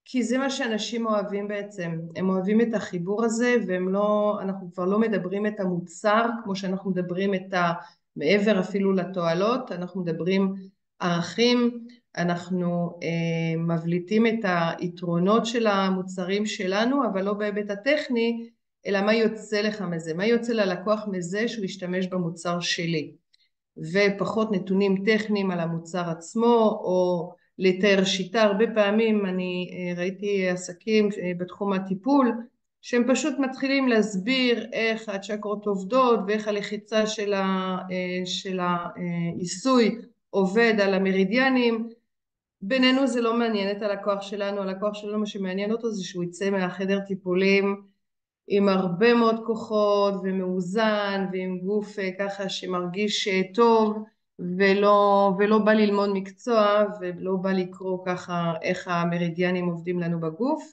כי זה מה שאנשים אוהבים בעצם, הם אוהבים את החיבור הזה, אנחנו כבר לא מדברים את המוצר כמו שאנחנו מדברים את מעבר אפילו לתועלות, אנחנו מדברים ערכים, אנחנו מבליטים את היתרונות של המוצרים שלנו, אבל לא בהיבט הטכני, אלא מה יוצא לך מזה, מה יוצא ללקוח מזה שהוא ישתמש במוצר שלי, ופחות נתונים טכניים על המוצר עצמו, או לתאר שיטה. הרבה פעמים אני ראיתי עסקים בתחום הטיפול, שהם פשוט מתחילים להסביר איך הצ'קרות עובדות, ואיך הלחיצה של העיסוי עובד על המרידיאנים. בינינו זה לא מעניין את הלקוח שלנו, הלקוח שלנו מה שמעניין אותו זה שהוא יצא מהחדר טיפולים עם הרבה מאוד כוחות ומאוזן ועם גוף ככה שמרגיש טוב, ולא בא ללמוד מקצוע ולא בא לקרוא ככה איך המרידיאנים עובדים לנו בגוף.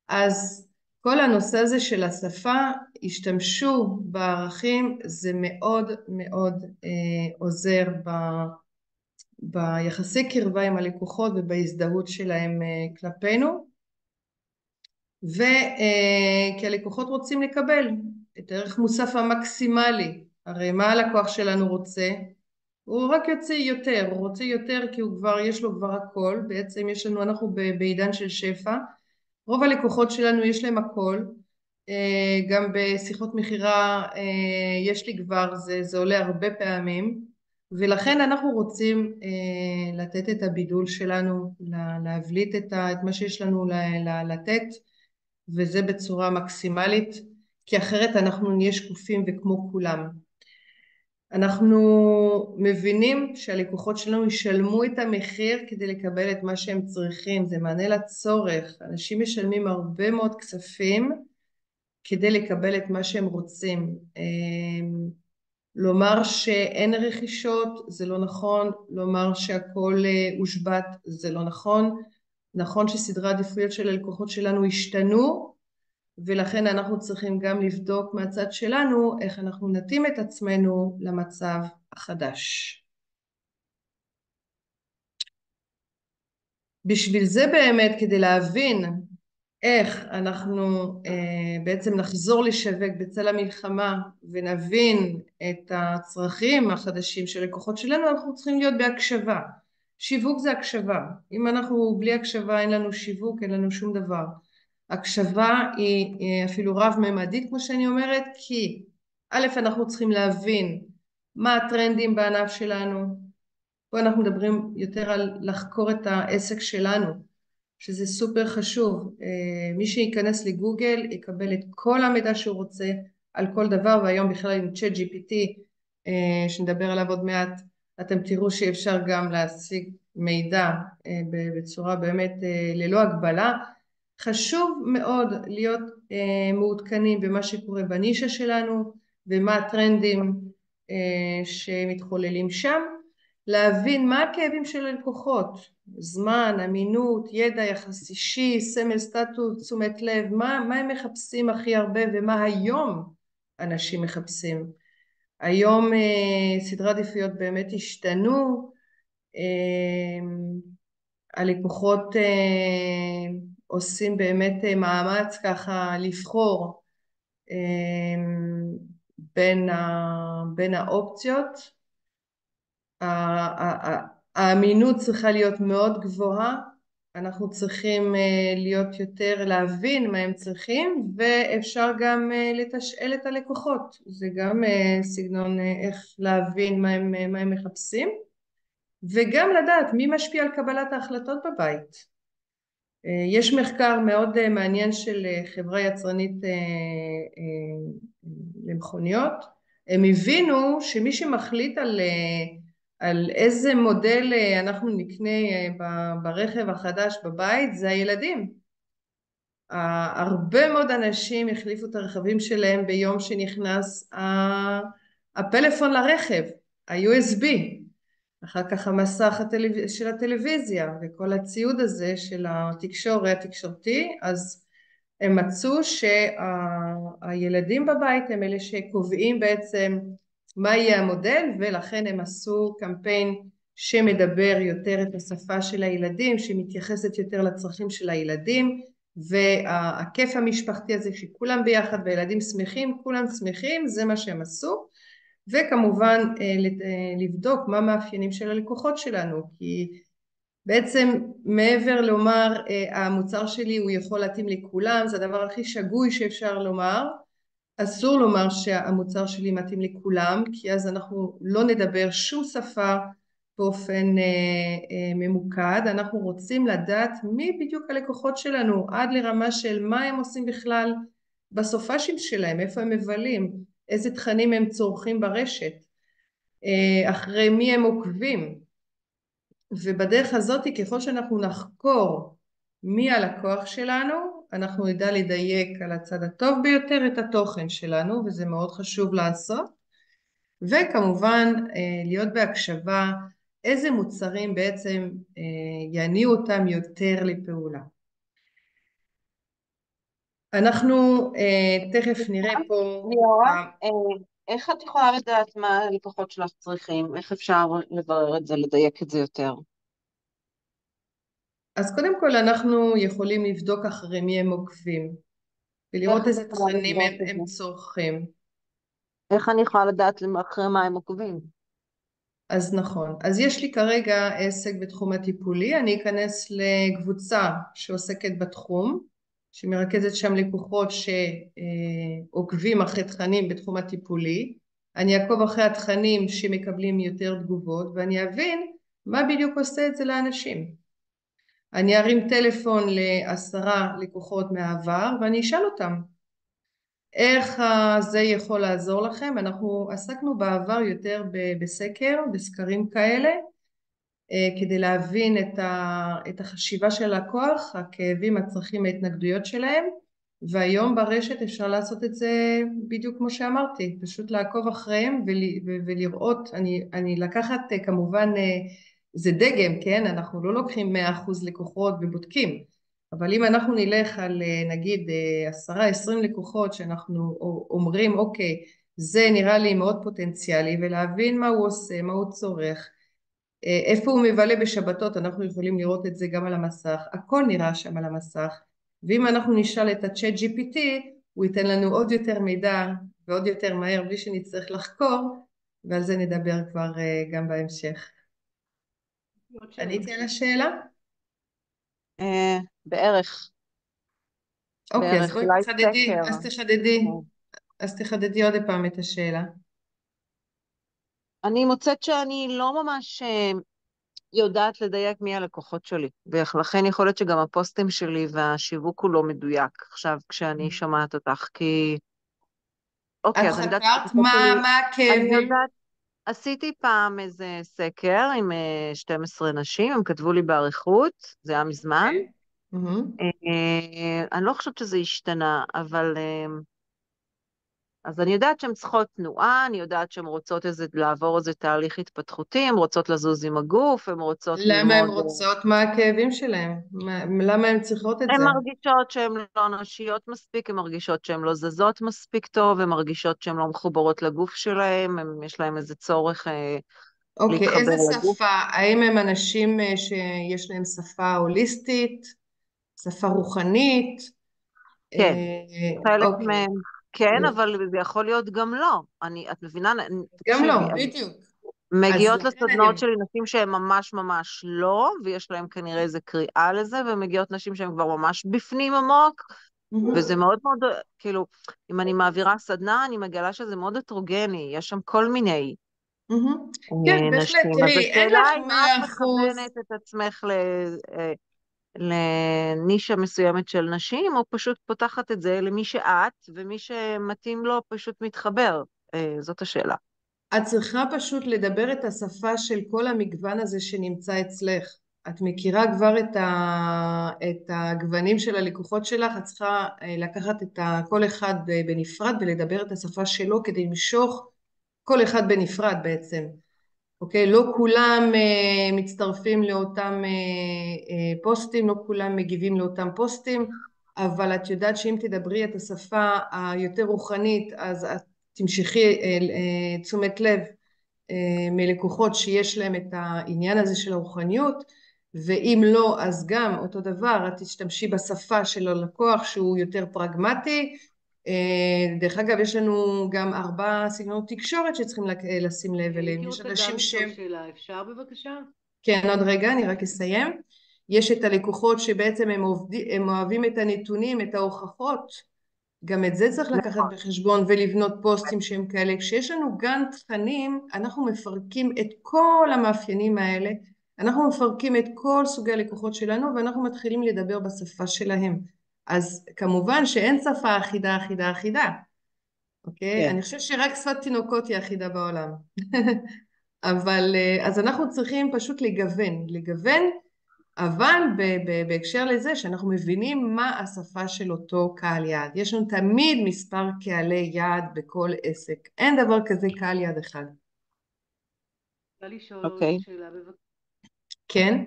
אז כל הנושא הזה של השפה, השתמשו בערכים, זה מאוד מאוד עוזר ביחסי קרבה עם הלקוחות ובהזדהות שלהם כלפינו, כי הלקוחות רוצים לקבל את הערך מוסף המקסימלי. הרי מה הלקוח שלנו רוצה? הוא רק יוצא יותר, הוא רוצה יותר כי יש לו כבר הכל, בעצם אנחנו בעידן של שפע, רוב הלקוחות שלנו יש להם הכל, גם בשיחות מחירה יש לי כבר, זה עולה הרבה פעמים, ולכן אנחנו רוצים לתת את הבידול שלנו, להבליט את מה שיש לנו לתת, וזה בצורה מקסימלית, כי אחרת אנחנו נהיה שקופים וכמו כולם. אנחנו מבינים שהלקוחות שלנו ישלמו את המחיר כדי לקבל את מה שהם צריכים, זה מענה לצורך, אנשים משלמים הרבה מאוד כספים כדי לקבל את מה שהם רוצים. לומר שאין רכישות זה לא נכון, לומר שהכל הושבת זה לא נכון, נכון שסדרי העדיפויות של הלקוחות שלנו השתנו, ולכן אנחנו צריכים גם לבדוק מהצד שלנו איך אנחנו נתאים את עצמנו למצב החדש. בשביל זה באמת, כדי להבין איך אנחנו בעצם נחזור לשווק בצל המלחמה ונבין את הצרכים החדשים של לקוחות שלנו, אנחנו צריכים להיות בהקשבה. שיווק זה הקשבה. אם אנחנו בלי הקשבה אין לנו שיווק, אין לנו שום דבר. הקשבה היא אפילו רב-ממדית כמו שאני אומרת, כי א' אנחנו צריכים להבין מה הטרנדים בענף שלנו. פה אנחנו מדברים יותר על לחקור את העסק שלנו, שזה סופר חשוב. מי שייכנס לגוגל יקבל את כל המידע שהוא רוצה על כל דבר, והיום בכלל עם ChatGPT שנדבר עליו עוד מעט, אתם תראו שאפשר גם להשיג מידע בצורה באמת ללא הגבלה. חשוב מאוד להיות מעודכנים במה שקורה בנישה שלנו ומה הטרנדים שמתחוללים שם, להבין מה הכאבים של הלקוחות, זמן, אמינות, ידע, יחס אישי, סמל סטטוס, תשומת לב, מה הם מחפשים הכי הרבה ומה היום אנשים מחפשים. היום סדרי עדיפויות באמת השתנו, הלקוחות עושים באמת מאמץ ככה לבחור בין האופציות. האמינות צריכה להיות מאוד גבוהה, אנחנו צריכים להיות יותר להבין מה הם צריכים, ואפשר גם לתשאל את הלקוחות, זה גם סגנון איך להבין מה הם מחפשים, וגם לדעת מי משפיע על קבלת ההחלטות בבית. יש מחקר מאוד מעניין של חברה יצרנית למכוניות, הם הבינו שמי שמחליט על איזה מודל אנחנו נקנה ברכב החדש בבית זה הילדים. הרבה מאוד אנשים החליפו את הרכבים שלהם ביום שנכנס הפלאפון לרכב, ה-USB, אחר כך המסך של הטלוויזיה וכל הציוד הזה של התקשורתי, אז הם מצאו שהילדים בבית הם אלה שקובעים בעצם מה יהיה המודל, ולכן הם עשו קמפיין שמדבר יותר את השפה של הילדים, שמתייחסת יותר לצרכים של הילדים, והכיף המשפחתי הזה שכולם ביחד וילדים שמחים, כולם שמחים, זה מה שהם עשו. וכמובן לבדוק מה המאפיינים של הלקוחות שלנו, כי בעצם מעבר לומר המוצר שלי הוא יכול להתאים לכולם, זה הדבר הכי שגוי שאפשר לומר, אסור לומר שהמוצר שלי מתאים לכולם, כי אז אנחנו לא נדבר שום שפה באופן ממוקד, אנחנו רוצים לדעת מי בדיוק הלקוחות שלנו, עד לרמה של מה הם עושים בכלל בסופאשים שלהם, איפה הם מבלים, איזה תכנים הם צורכים ברשת, אחרי מי הם עוקבים, ובדרך הזאת ככל שאנחנו נחקור מי הלקוח שלנו, אנחנו נדע לדייק על הצד הטוב ביותר את התוכן שלנו, וזה מאוד חשוב לעשות, וכמובן להיות בהקשבה איזה מוצרים בעצם יניעו אותם יותר לפעולה. אנחנו תכף נראה פה... ליאורה, איך את יכולה לדעת מה הלקוחות שלך צריכים? איך אפשר לברר את זה, לדייק את זה יותר? אז קודם כל אנחנו יכולים לבדוק אחרי מי הם עוקבים, ולראות איזה תכנים הם צורכים. איך אני יכולה לדעת אחרי מה הם עוקבים? אז נכון. אז יש לי כרגע עסק בתחום הטיפולי, אני אכנס לקבוצה שעוסקת בתחום, שמרכזת שם לקוחות שעוקבים אחרי תכנים בתחום הטיפולי, אני אעקוב אחרי התכנים שמקבלים יותר תגובות, ואני אבין מה בדיוק עושה את זה לאנשים. אני ארים טלפון ל10 לקוחות מהעבר, ואני אשאל אותם, איך זה יכול לעזור לכם? אנחנו עסקנו בעבר יותר בסקר, בסקרים כאלה, כדי להבין את החשיבה של הלקוח, הכאבים, הצרכים, ההתנגדויות שלהם, והיום ברשת אפשר לעשות את זה בדיוק כמו שאמרתי, פשוט לעקוב אחריהם ולראות, אני לקחת כמובן, זה דגם, כן? אנחנו לא לוקחים 100% לקוחות ובודקים, אבל אם אנחנו נלך על נגיד 10-20 לקוחות שאנחנו אומרים אוקיי, זה נראה לי מאוד פוטנציאלי, ולהבין מה הוא עושה, מה הוא צורך, איפה הוא מבלה בשבתות, אנחנו יכולים לראות את זה גם על המסך, הכל נראה שם על המסך, ואם אנחנו נשאל את הצ'אט GPT, הוא ייתן לנו עוד יותר מידע ועוד יותר מהר בלי שנצטרך לחקור, ועל זה נדבר כבר גם בהמשך. עוד שאלה. עניתי על השאלה? בערך, אוקיי, אז בערך, בואי אולי תחדדי, סקר. אז תחדדי עוד פעם את השאלה. אני מוצאת שאני לא ממש יודעת לדייק מי הלקוחות שלי, ולכן יכול להיות שגם הפוסטים שלי והשיווק הוא לא מדויק עכשיו כשאני שומעת אותך, כי אוקיי, את אז אני יודעת חקרת שלקוחות שלי, מה אני הכאבים? יודעת, עשיתי פעם איזה סקר עם 12 נשים, הם כתבו לי באריכות, זה היה מזמן, אני לא חושבת שזה השתנה, אבל אז אני יודעת שהן צריכות תנועה, אני יודעת שהן רוצות לעבור איזה תהליך התפתחותי, הן רוצות לזוז עם הגוף, הן רוצות למה הן ללמוד. רוצות? מה הכאבים שלהם? למה הן צריכות את הן זה? מרגישות שהן לא נשיות מספיק, הן מרגישות שהן לא זזות מספיק טוב, הן מרגישות שהן לא מחוברות לגוף שלהן, יש להן איזה צורך אוקיי, להתחבר איזה לגוף. שפה? האם הם אנשים שיש להם שפה הוליסטית, שפה רוחנית? כן, חלק אוקיי. מהן כן, אבל זה יכול להיות גם לא. את מבינה? גם לא, תקשיבי, בדיוק. אז מגיעות לכן אני... לסדנאות שלי נשים שהן ממש ממש לא, ויש להן כנראה איזה קריאה לזה, ומגיעות נשים שהן כבר ממש בפנים עמוק, וזה מאוד מאוד, כאילו, אם אני מעבירה סדנה, אני מגלה שזה מאוד הטרוגני, יש שם כל מיני כן, בהחלט, נשים. אז תראי, אין השאלה לך אם את 100%. מכוונת את עצמך לנישה מסוימת של נשים, או פשוט פותחת את זה למי שאת, ומי שמתאים לו פשוט מתחבר. זאת השאלה. את צריכה פשוט לדבר את השפה של כל המגוון הזה שנמצא אצלך. את מכירה כבר את הגוונים של הלקוחות שלך, את צריכה לקחת את כל אחד בנפרד ולדבר את השפה שלו כדי למשוך כל אחד בנפרד בעצם. אוקיי? לא כולם מצטרפים לאותם פוסטים, לא כולם מגיבים לאותם פוסטים, אבל את יודעת שאם תדברי את השפה היותר רוחנית, אז את תמשכי תשומת לב מלקוחות שיש להם את העניין הזה של הרוחניות, ואם לא, אז גם אותו דבר, את תשתמשי בשפה של הלקוח שהוא יותר פרגמטי. דרך אגב, יש לנו גם 4 סגנונות תקשורת שצריכים לשים לב אליהם. הייתי יש רוצה אנשים גם לשאול שאלה, אפשר בבקשה? כן, עוד רגע, אני רק אסיים. יש את הלקוחות שבעצם הם אוהבים את הנתונים, את ההוכחות, גם את זה צריך לקחת בחשבון ולבנות פוסטים שהם כאלה. כשיש לנו גן תכנים, אנחנו מפרקים את כל המאפיינים האלה, אנחנו מפרקים את כל סוגי הלקוחות שלנו, ואנחנו מתחילים לדבר בשפה שלהם. אז כמובן שאין שפה אחידה, אוקיי? כן. אני חושבת שרק שפת תינוקות היא אחידה בעולם. אבל אז אנחנו צריכים פשוט לגוון, אבל בהקשר לזה שאנחנו מבינים מה השפה של אותו קהל יעד. יש לנו תמיד מספר קהלי יעד בכל עסק. אין דבר כזה קהל יעד אחד. רוצה לשאול עוד אוקיי. שאלה בבקשה. כן?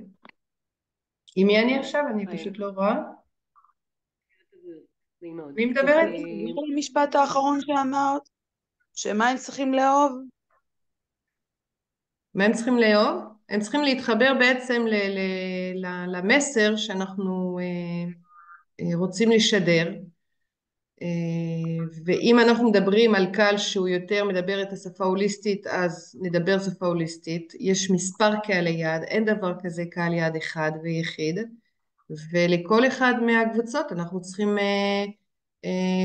עם מי אני עכשיו? אני פשוט לא רואה. נעים מאוד. מי מדברת? המשפט האחרון שאמרת, שמה הם צריכים לאהוב? מה הם צריכים לאהוב? הם צריכים להתחבר בעצם למסר שאנחנו רוצים לשדר. ואם אנחנו מדברים על קהל שהוא יותר מדבר את השפה ההוליסטית, אז נדבר שפה הוליסטית. יש מספר קהלי יעד, אין דבר כזה קהל יעד אחד ויחיד, ולכל אחד מהקבוצות אנחנו צריכים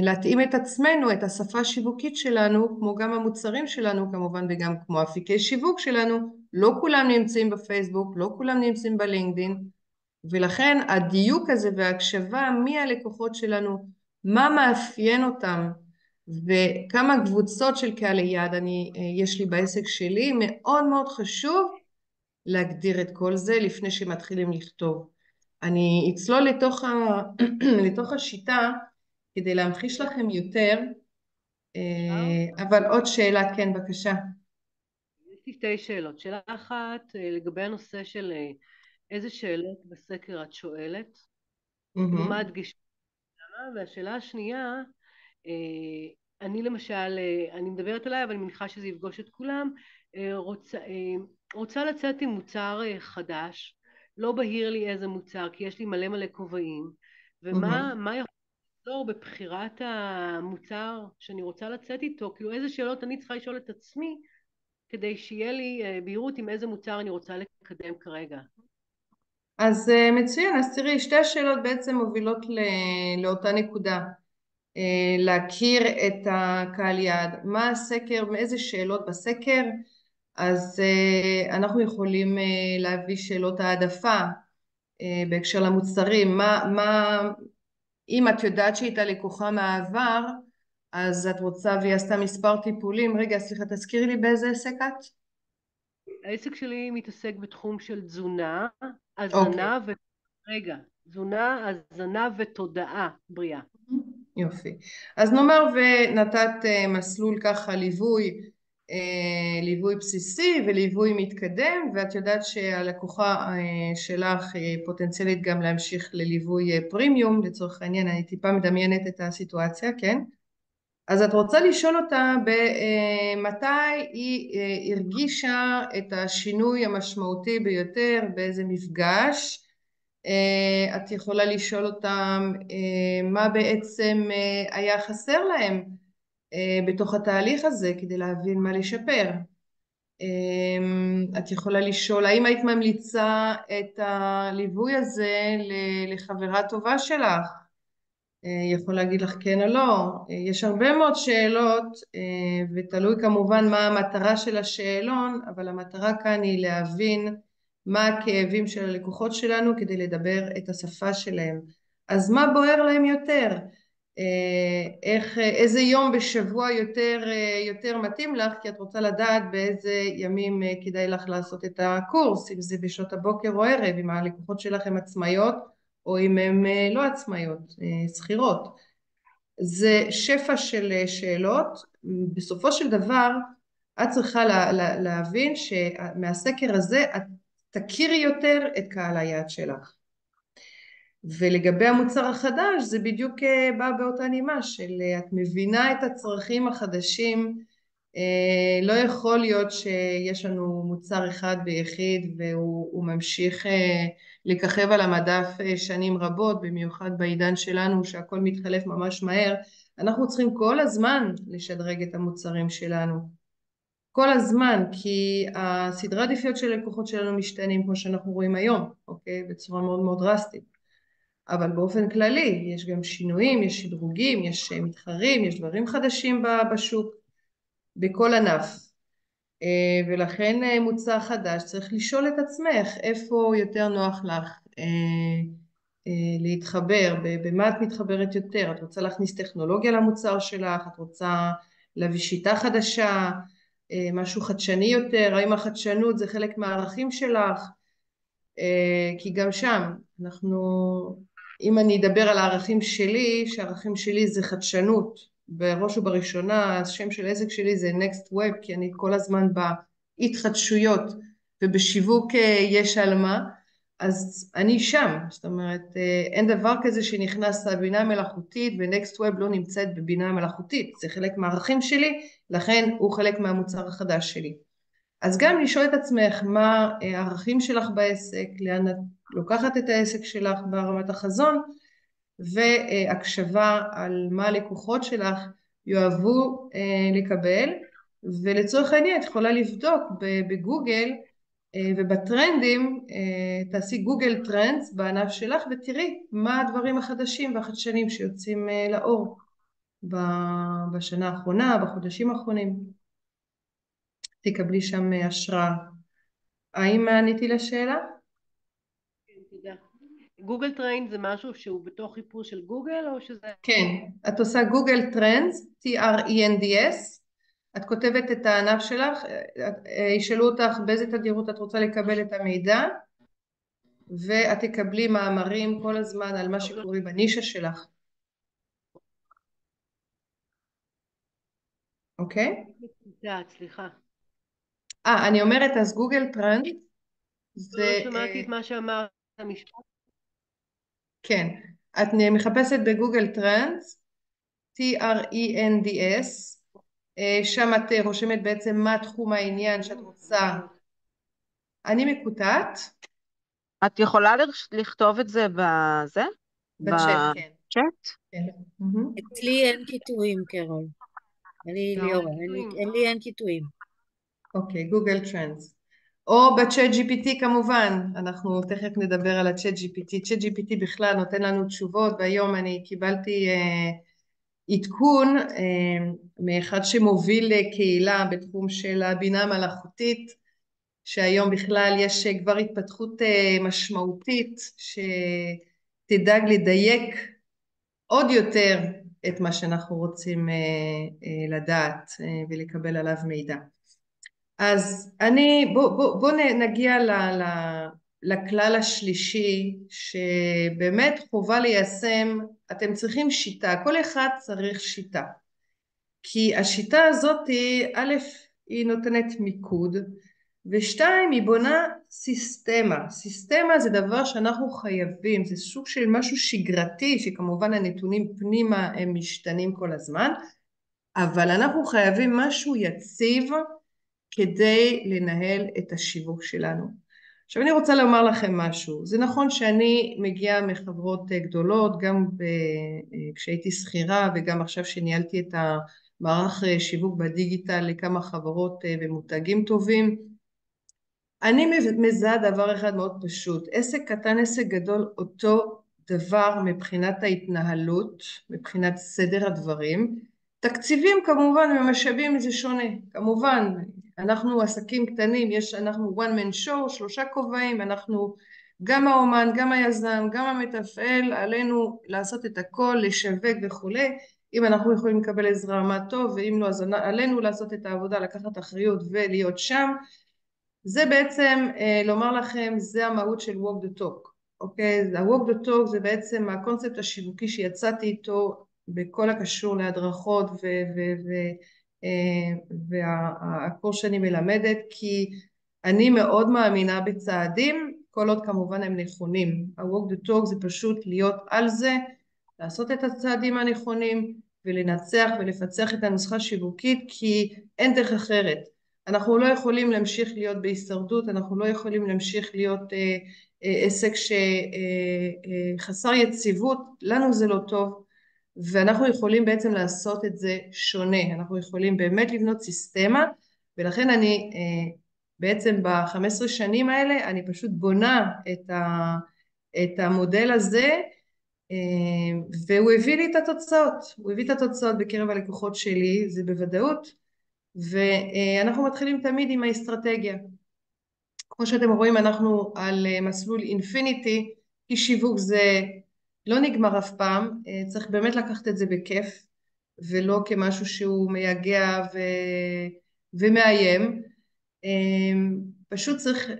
להתאים את עצמנו, את השפה השיווקית שלנו, כמו גם המוצרים שלנו כמובן, וגם כמו אפיקי שיווק שלנו. לא כולם נמצאים בפייסבוק, לא כולם נמצאים בלינקדין, ולכן הדיוק הזה וההקשבה מי הלקוחות שלנו, מה מאפיין אותם, וכמה קבוצות של קהלי יעד יש לי בעסק שלי, מאוד מאוד חשוב להגדיר את כל זה לפני שמתחילים לכתוב. אני אצלול לתוך השיטה כדי להמחיש לכם יותר, אבל עוד שאלה, כן, בבקשה. יש לי שתי שאלות. שאלה אחת לגבי הנושא של איזה שאלות בסקר את שואלת, כאילו מה הדגישה, והשאלה השנייה, אני למשל, אני מדברת עליי, אבל אני מניחה שזה יפגוש את כולם, רוצה לצאת עם מוצר חדש, לא בהיר לי איזה מוצר, כי יש לי מלא כובעים, ומה יכול לעזור בבחירת המוצר שאני רוצה לצאת איתו, כאילו איזה שאלות אני צריכה לשאול את עצמי, כדי שיהיה לי בהירות עם איזה מוצר אני רוצה לקדם כרגע. אז מצוין, אז תראי, שתי השאלות בעצם מובילות לאותה נקודה. להכיר את הקהל יעד, מה הסקר, מאיזה שאלות בסקר, אז אנחנו יכולים להביא שאלות העדפה בהקשר למוצרים, אם את יודעת שהייתה לקוחה מהעבר, אז את רוצה והיא עשתה מספר טיפולים. רגע, סליחה, תזכירי לי באיזה עסק את? העסק שלי מתעסק בתחום של תזונה, הזנה רגע, תזונה, הזנה ותודעה בריאה. יופי. אז נאמר ונתת מסלול ככה ליווי בסיסי וליווי מתקדם, ואת יודעת שהלקוחה שלך פוטנציאלית גם להמשיך לליווי פרימיום, לצורך העניין, אני טיפה מדמיינת את הסיטואציה, כן? אז את רוצה לשאול אותה מתי היא הרגישה את השינוי המשמעותי ביותר, באיזה מפגש. את יכולה לשאול אותם מה בעצם היה חסר להם בתוך התהליך הזה כדי להבין מה לשפר. את יכולה לשאול האם היית ממליצה את הליווי הזה לחברה טובה שלך, יכול להגיד לך כן או לא. יש הרבה מאוד שאלות ותלוי כמובן מה המטרה של השאלון, אבל המטרה כאן היא להבין מה הכאבים של הלקוחות שלנו כדי לדבר את השפה שלהם. אז מה בוער להם יותר? איזה יום בשבוע יותר מתאים לך, כי את רוצה לדעת באיזה ימים כדאי לך לעשות את הקורס, אם זה בשעות הבוקר או ערב, אם הלקוחות שלכם עצמאיות או אם הם לא עצמאיות, שכירות. זה שפע של שאלות. בסופו של דבר את צריכה להבין שמהסקר הזה את תכירי יותר את קהל היעד שלך. ולגבי המוצר החדש זה בדיוק בא באותה נימה של את מבינה את הצרכים החדשים. לא יכול להיות שיש לנו מוצר אחד ויחיד והוא ממשיך לככב על המדף שנים רבות, במיוחד בעידן שלנו שהכל מתחלף ממש מהר. אנחנו צריכים כל הזמן לשדרג את המוצרים שלנו, כל הזמן, כי הסדרי העדיפויות של הלקוחות שלנו משתנים כמו שאנחנו רואים היום, אוקיי? בצורה מאוד מאוד דרסטית. אבל באופן כללי יש גם שינויים, יש שדרוגים, יש מתחרים, יש דברים חדשים בשוק, בכל ענף. ולכן מוצר חדש צריך לשאול את עצמך איפה יותר נוח לך להתחבר, במה את מתחברת יותר. את רוצה להכניס טכנולוגיה למוצר שלך, את רוצה להביא שיטה חדשה, משהו חדשני יותר, האם החדשנות זה חלק מהערכים שלך? כי גם שם אם אני אדבר על הערכים שלי, שהערכים שלי זה חדשנות, בראש ובראשונה השם של העסק שלי זה Next Web, כי אני כל הזמן בהתחדשויות ובשיווק יש על מה, אז אני שם. זאת אומרת, אין דבר כזה שנכנס לבינה המלאכותית ו-Next Web לא נמצאת בבינה המלאכותית, זה חלק מהערכים שלי, לכן הוא חלק מהמוצר החדש שלי. אז גם לשאול את עצמך מה הערכים שלך בעסק, לאן את לוקחת את העסק שלך ברמת החזון, והקשבה על מה הלקוחות שלך יאהבו לקבל, ולצורך העניין את יכולה לבדוק בגוגל ובטרנדים, תעשי גוגל טרנדס בענף שלך ותראי מה הדברים החדשים והחדשנים שיוצאים לאור בשנה האחרונה, בחודשים האחרונים. תקבלי שם השראה. האם עניתי לשאלה? כן, תודה. גוגל טריינד זה משהו שהוא בתוך חיפוש של גוגל או שזה... כן, את עושה גוגל טרנדס, T-R-E-N-D-S, את כותבת את הענף שלך, ישאלו אותך באיזה תדירות את רוצה לקבל את המידע, ואת תקבלי מאמרים כל הזמן על מה שקורה בנישה שלך. אוקיי? סליחה. אני אומרת, אז גוגל טרנד זה... לא שמעתי את מה שאמרת המשפט. כן, את מחפשת בגוגל טרנדס, T-R-E-N-D-S, שם את רושמת בעצם מה תחום העניין שאת רוצה. אני מקוטעת. את יכולה לכתוב את זה בזה? בצ'אט, כן. בצ'אט? כן. אצלי אין קיטויים, קרול. אני ליאורה, אין קיטויים. אוקיי, גוגל טרנדס. או בצ'אט GPT כמובן, אנחנו תכף נדבר על הצ'אט GPT. צ'אט GPT בכלל נותן לנו תשובות, והיום אני קיבלתי עדכון מאחד שמוביל קהילה בתחום של הבינה המלאכותית, שהיום בכלל יש כבר התפתחות משמעותית שתדאג לדייק עוד יותר את מה שאנחנו רוצים לדעת ולקבל עליו מידע. אז בוא נגיע לכלל השלישי, שבאמת חובה ליישם. אתם צריכים שיטה, כל אחד צריך שיטה, כי השיטה הזאת א' היא נותנת מיקוד, ושתיים היא בונה סיסטמה. סיסטמה זה דבר שאנחנו חייבים, זה סוג של משהו שגרתי, שכמובן הנתונים פנימה הם משתנים כל הזמן, אבל אנחנו חייבים משהו יציב כדי לנהל את השיווק שלנו. עכשיו אני רוצה לומר לכם משהו. זה נכון שאני מגיעה מחברות גדולות, גם כשהייתי שכירה וגם עכשיו שניהלתי את המערך שיווק בדיגיטל לכמה חברות ומותגים טובים. אני מזהה דבר אחד מאוד פשוט. עסק קטן, עסק גדול, אותו דבר מבחינת ההתנהלות, מבחינת סדר הדברים. תקציבים כמובן ומשאבים זה שונה. כמובן, אנחנו עסקים קטנים, אנחנו one man show, 3 כובעים, אנחנו גם האומן, גם היזם, גם המתפעל, עלינו לעשות את הכל, לשווק וכו'. אם אנחנו יכולים לקבל עזרה מה טוב, ואם לא אז עלינו לעשות את העבודה, לקחת אחריות ולהיות שם. זה בעצם לומר לכם, זה המהות של walk the talk. אוקיי? ה-walk the talk זה בעצם הקונספט השיווקי שיצאתי איתו בכל הקשור להדרכות והקורס שאני מלמדת, כי אני מאוד מאמינה בצעדים, כל עוד כמובן הם נכונים. ה-walk the talk זה פשוט להיות על זה, לעשות את הצעדים הנכונים ולנצח ולפצח את הנוסחה השיווקית, כי אין דרך אחרת. אנחנו לא יכולים להמשיך להיות בהישרדות, אנחנו לא יכולים להמשיך להיות עסק שחסר יציבות, לנו זה לא טוב, ואנחנו יכולים בעצם לעשות את זה שונה, אנחנו יכולים באמת לבנות סיסטמה, ולכן אני בעצם ב-15 שנים האלה, אני פשוט בונה את המודל הזה, והוא הביא לי את התוצאות, הוא הביא את התוצאות בקרב הלקוחות שלי, זה בוודאות, ואנחנו מתחילים תמיד עם האסטרטגיה. כמו שאתם רואים, אנחנו על מסלול אינפיניטי, כי שיווק זה לא נגמר אף פעם, צריך באמת לקחת את זה בכיף, ולא כמשהו שהוא מייגע ומאיים. פשוט צריך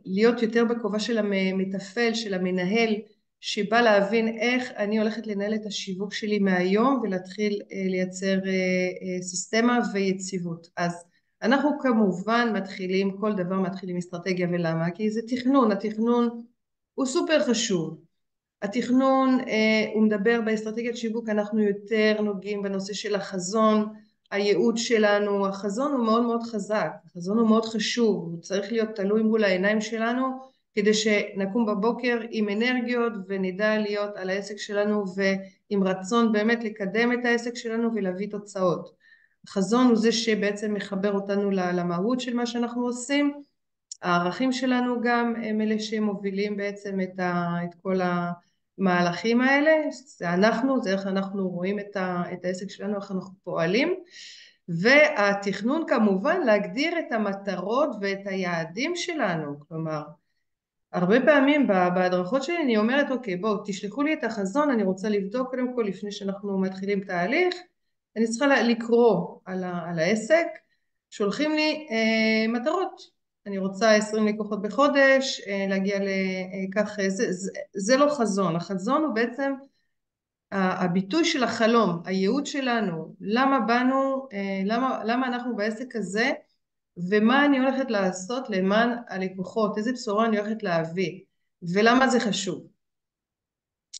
להיות יותר בכובע של המתפעל, של המנהל, שבא להבין איך אני הולכת לנהל את השיווק שלי מהיום, ולהתחיל לייצר סיסטמה ויציבות. אז אנחנו כמובן מתחילים, כל דבר מתחילים אסטרטגיה, ולמה? כי זה תכנון, התכנון הוא סופר חשוב. התכנון הוא מדבר באסטרטגיית שיווק, אנחנו יותר נוגעים בנושא של החזון, הייעוד שלנו, החזון הוא מאוד מאוד חזק, החזון הוא מאוד חשוב, הוא צריך להיות תלוי מול העיניים שלנו, כדי שנקום בבוקר עם אנרגיות ונדע להיות על העסק שלנו ועם רצון באמת לקדם את העסק שלנו ולהביא תוצאות. החזון הוא זה שבעצם מחבר אותנו למהות של מה שאנחנו עושים. הערכים שלנו גם הם אלה שמובילים בעצם את כל המהלכים האלה. זה אנחנו, זה איך אנחנו רואים את העסק שלנו, איך אנחנו פועלים. והתכנון כמובן להגדיר את המטרות ואת היעדים שלנו. כלומר, הרבה פעמים בהדרכות שלי אני אומרת, אוקיי, בואו תשלחו לי את החזון, אני רוצה לבדוק קודם כל לפני שאנחנו מתחילים תהליך, אני צריכה לקרוא על העסק, שולחים לי מטרות, אני רוצה 20 לקוחות בחודש, להגיע לכך, זה לא חזון, החזון הוא בעצם הביטוי של החלום, הייעוד שלנו, למה באנו, למה אנחנו בעסק הזה, ומה אני הולכת לעשות למען הלקוחות, איזה בשורה אני הולכת להביא, ולמה זה חשוב.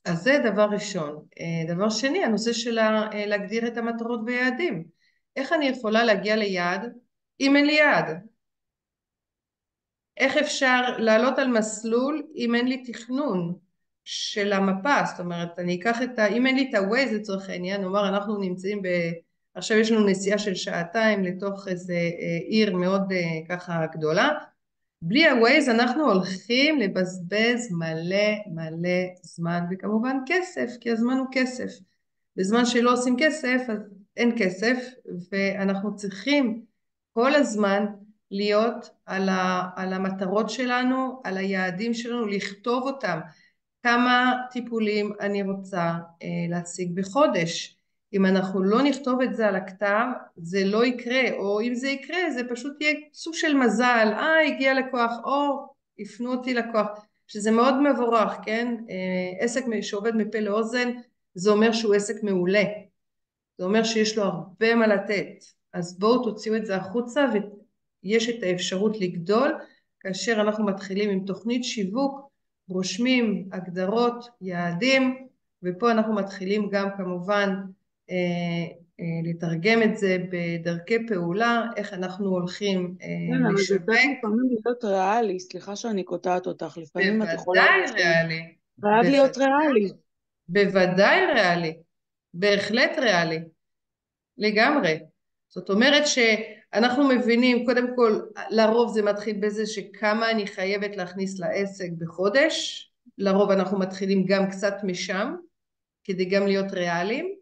אז זה דבר ראשון. דבר שני, הנושא של להגדיר את המטרות ויעדים. איך אני יכולה להגיע ליעד אם אין לי יעד? איך אפשר לעלות על מסלול אם אין לי תכנון של המפה? זאת אומרת, אני אקח אם אין לי את הווייז לצורך העניין, נאמר אנחנו נמצאים עכשיו יש לנו נסיעה של שעתיים לתוך איזה עיר מאוד ככה גדולה, בלי הווייז אנחנו הולכים לבזבז מלא זמן וכמובן כסף, כי הזמן הוא כסף. בזמן שלא עושים כסף אז אין כסף, ואנחנו צריכים כל הזמן להיות על המטרות שלנו, על היעדים שלנו, לכתוב אותם. כמה טיפולים אני רוצה להשיג בחודש. אם אנחנו לא נכתוב את זה על הכתב, זה לא יקרה, או אם זה יקרה, זה פשוט יהיה סוג של מזל, הגיע לקוח, או יפנו אותי לקוח, שזה מאוד מבורך, כן? עסק שעובד מפה לאוזן, זה אומר שהוא עסק מעולה, זה אומר שיש לו הרבה מה לתת, אז בואו תוציאו את זה החוצה, ויש את האפשרות לגדול, כאשר אנחנו מתחילים עם תוכנית שיווק, רושמים, הגדרות, יעדים, ופה אנחנו מתחילים גם כמובן לתרגם את זה בדרכי פעולה, איך אנחנו הולכים כן, אבל זה לשווק. צריך לפעמים להיות ריאלי, סליחה שאני קוטעת אותך, לפעמים את יכולה... בוודאי ריאלי. חייב להיות ריאלי. בוודאי ריאלי, בהחלט ריאלי, לגמרי. זאת אומרת שאנחנו מבינים, קודם כל, לרוב זה מתחיל בזה שכמה אני חייבת להכניס לעסק בחודש, לרוב אנחנו מתחילים גם קצת משם, כדי גם להיות ריאליים,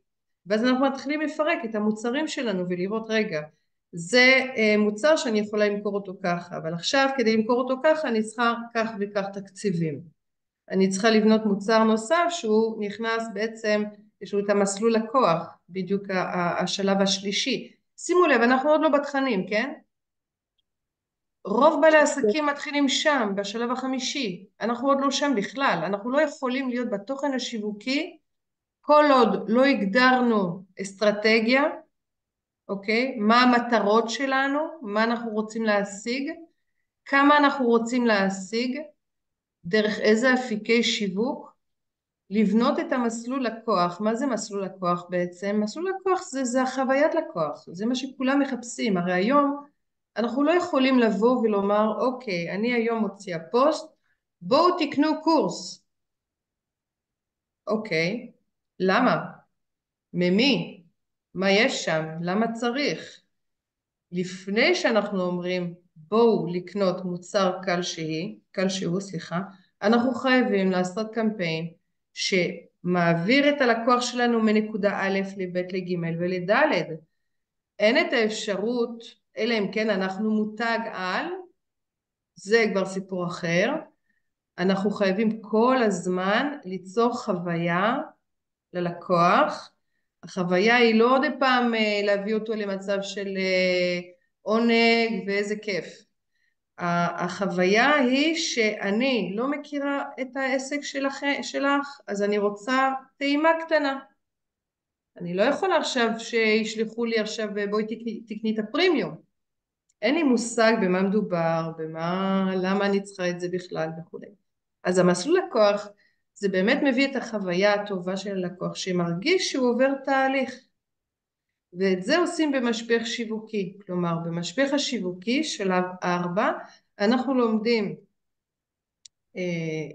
ואז אנחנו מתחילים לפרק את המוצרים שלנו ולראות רגע, זה מוצר שאני יכולה למכור אותו ככה, אבל עכשיו כדי למכור אותו ככה אני צריכה כך וכך תקציבים. אני צריכה לבנות מוצר נוסף שהוא נכנס בעצם, יש לו את המסלול לקוח, בדיוק השלב השלישי. שימו לב, אנחנו עוד לא בתכנים, כן? רוב בעלי העסקים מתחילים שם, בשלב החמישי. אנחנו עוד לא שם בכלל. אנחנו לא יכולים להיות בתוכן השיווקי, כל עוד לא הגדרנו אסטרטגיה, אוקיי? מה המטרות שלנו, מה אנחנו רוצים להשיג, כמה אנחנו רוצים להשיג, דרך איזה אפיקי שיווק, לבנות את המסלול לקוח. מה זה מסלול לקוח בעצם? מסלול לקוח זה החוויית לקוח, זה מה שכולם מחפשים. הרי היום אנחנו לא יכולים לבוא ולומר, אוקיי, אני היום מוציאה פוסט, בואו תקנו קורס. אוקיי, למה? ממי? מה יש שם? למה צריך? לפני שאנחנו אומרים, בואו לקנות מוצר כלשהו, אנחנו חייבים לעשות קמפיין שמעביר את הלקוח שלנו מנקודה א' לב' לג' ולד'. אין את האפשרות, אלא אם כן אנחנו מותג על, זה כבר סיפור אחר, אנחנו חייבים כל הזמן ליצור חוויה ללקוח. החוויה היא לא עוד פעם להביא אותו למצב של עונג ואיזה כיף. החוויה היא שאני לא מכירה את העסק שלך, אז אני רוצה טעימה קטנה. אני לא יכולה עכשיו שישלחו לי עכשיו בואי תקני את הפרימיום. אין לי מושג במה מדובר, למה אני צריכה את זה בכלל וכו'. אז המסלול לקוח זה באמת מביא את החוויה הטובה של הלקוח שמרגיש שהוא עובר תהליך. ואת זה עושים במשפך שיווקי. כלומר, במשפך השיווקי שלב 4 אנחנו לומדים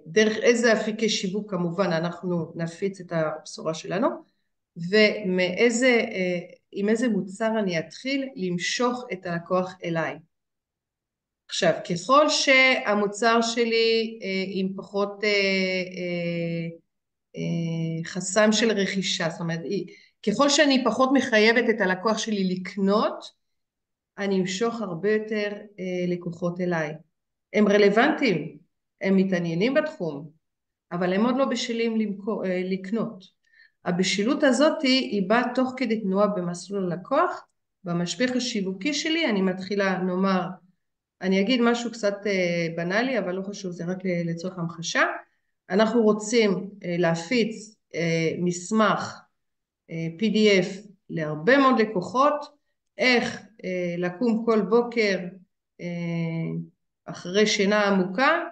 דרך איזה אפיקי שיווק כמובן אנחנו נפיץ את הבשורה שלנו, ועם איזה מוצר אני אתחיל למשוך את הלקוח אליי. עכשיו, ככל שהמוצר שלי עם פחות חסם של רכישה, זאת אומרת, ככל שאני פחות מחייבת את הלקוח שלי לקנות, אני אמשוך הרבה יותר לקוחות אליי. הם רלוונטיים, הם מתעניינים בתחום, אבל הם עוד לא בשלים לקנות. הבשילות הזאת היא באה תוך כדי תנועה במסלול הלקוח. במשפך השיווקי שלי אני מתחילה, נאמר, אני אגיד משהו קצת בנאלי, אבל לא חשוב, זה רק לצורך המחשה. אנחנו רוצים להפיץ מסמך PDF להרבה מאוד לקוחות, איך לקום כל בוקר אחרי שינה עמוקה,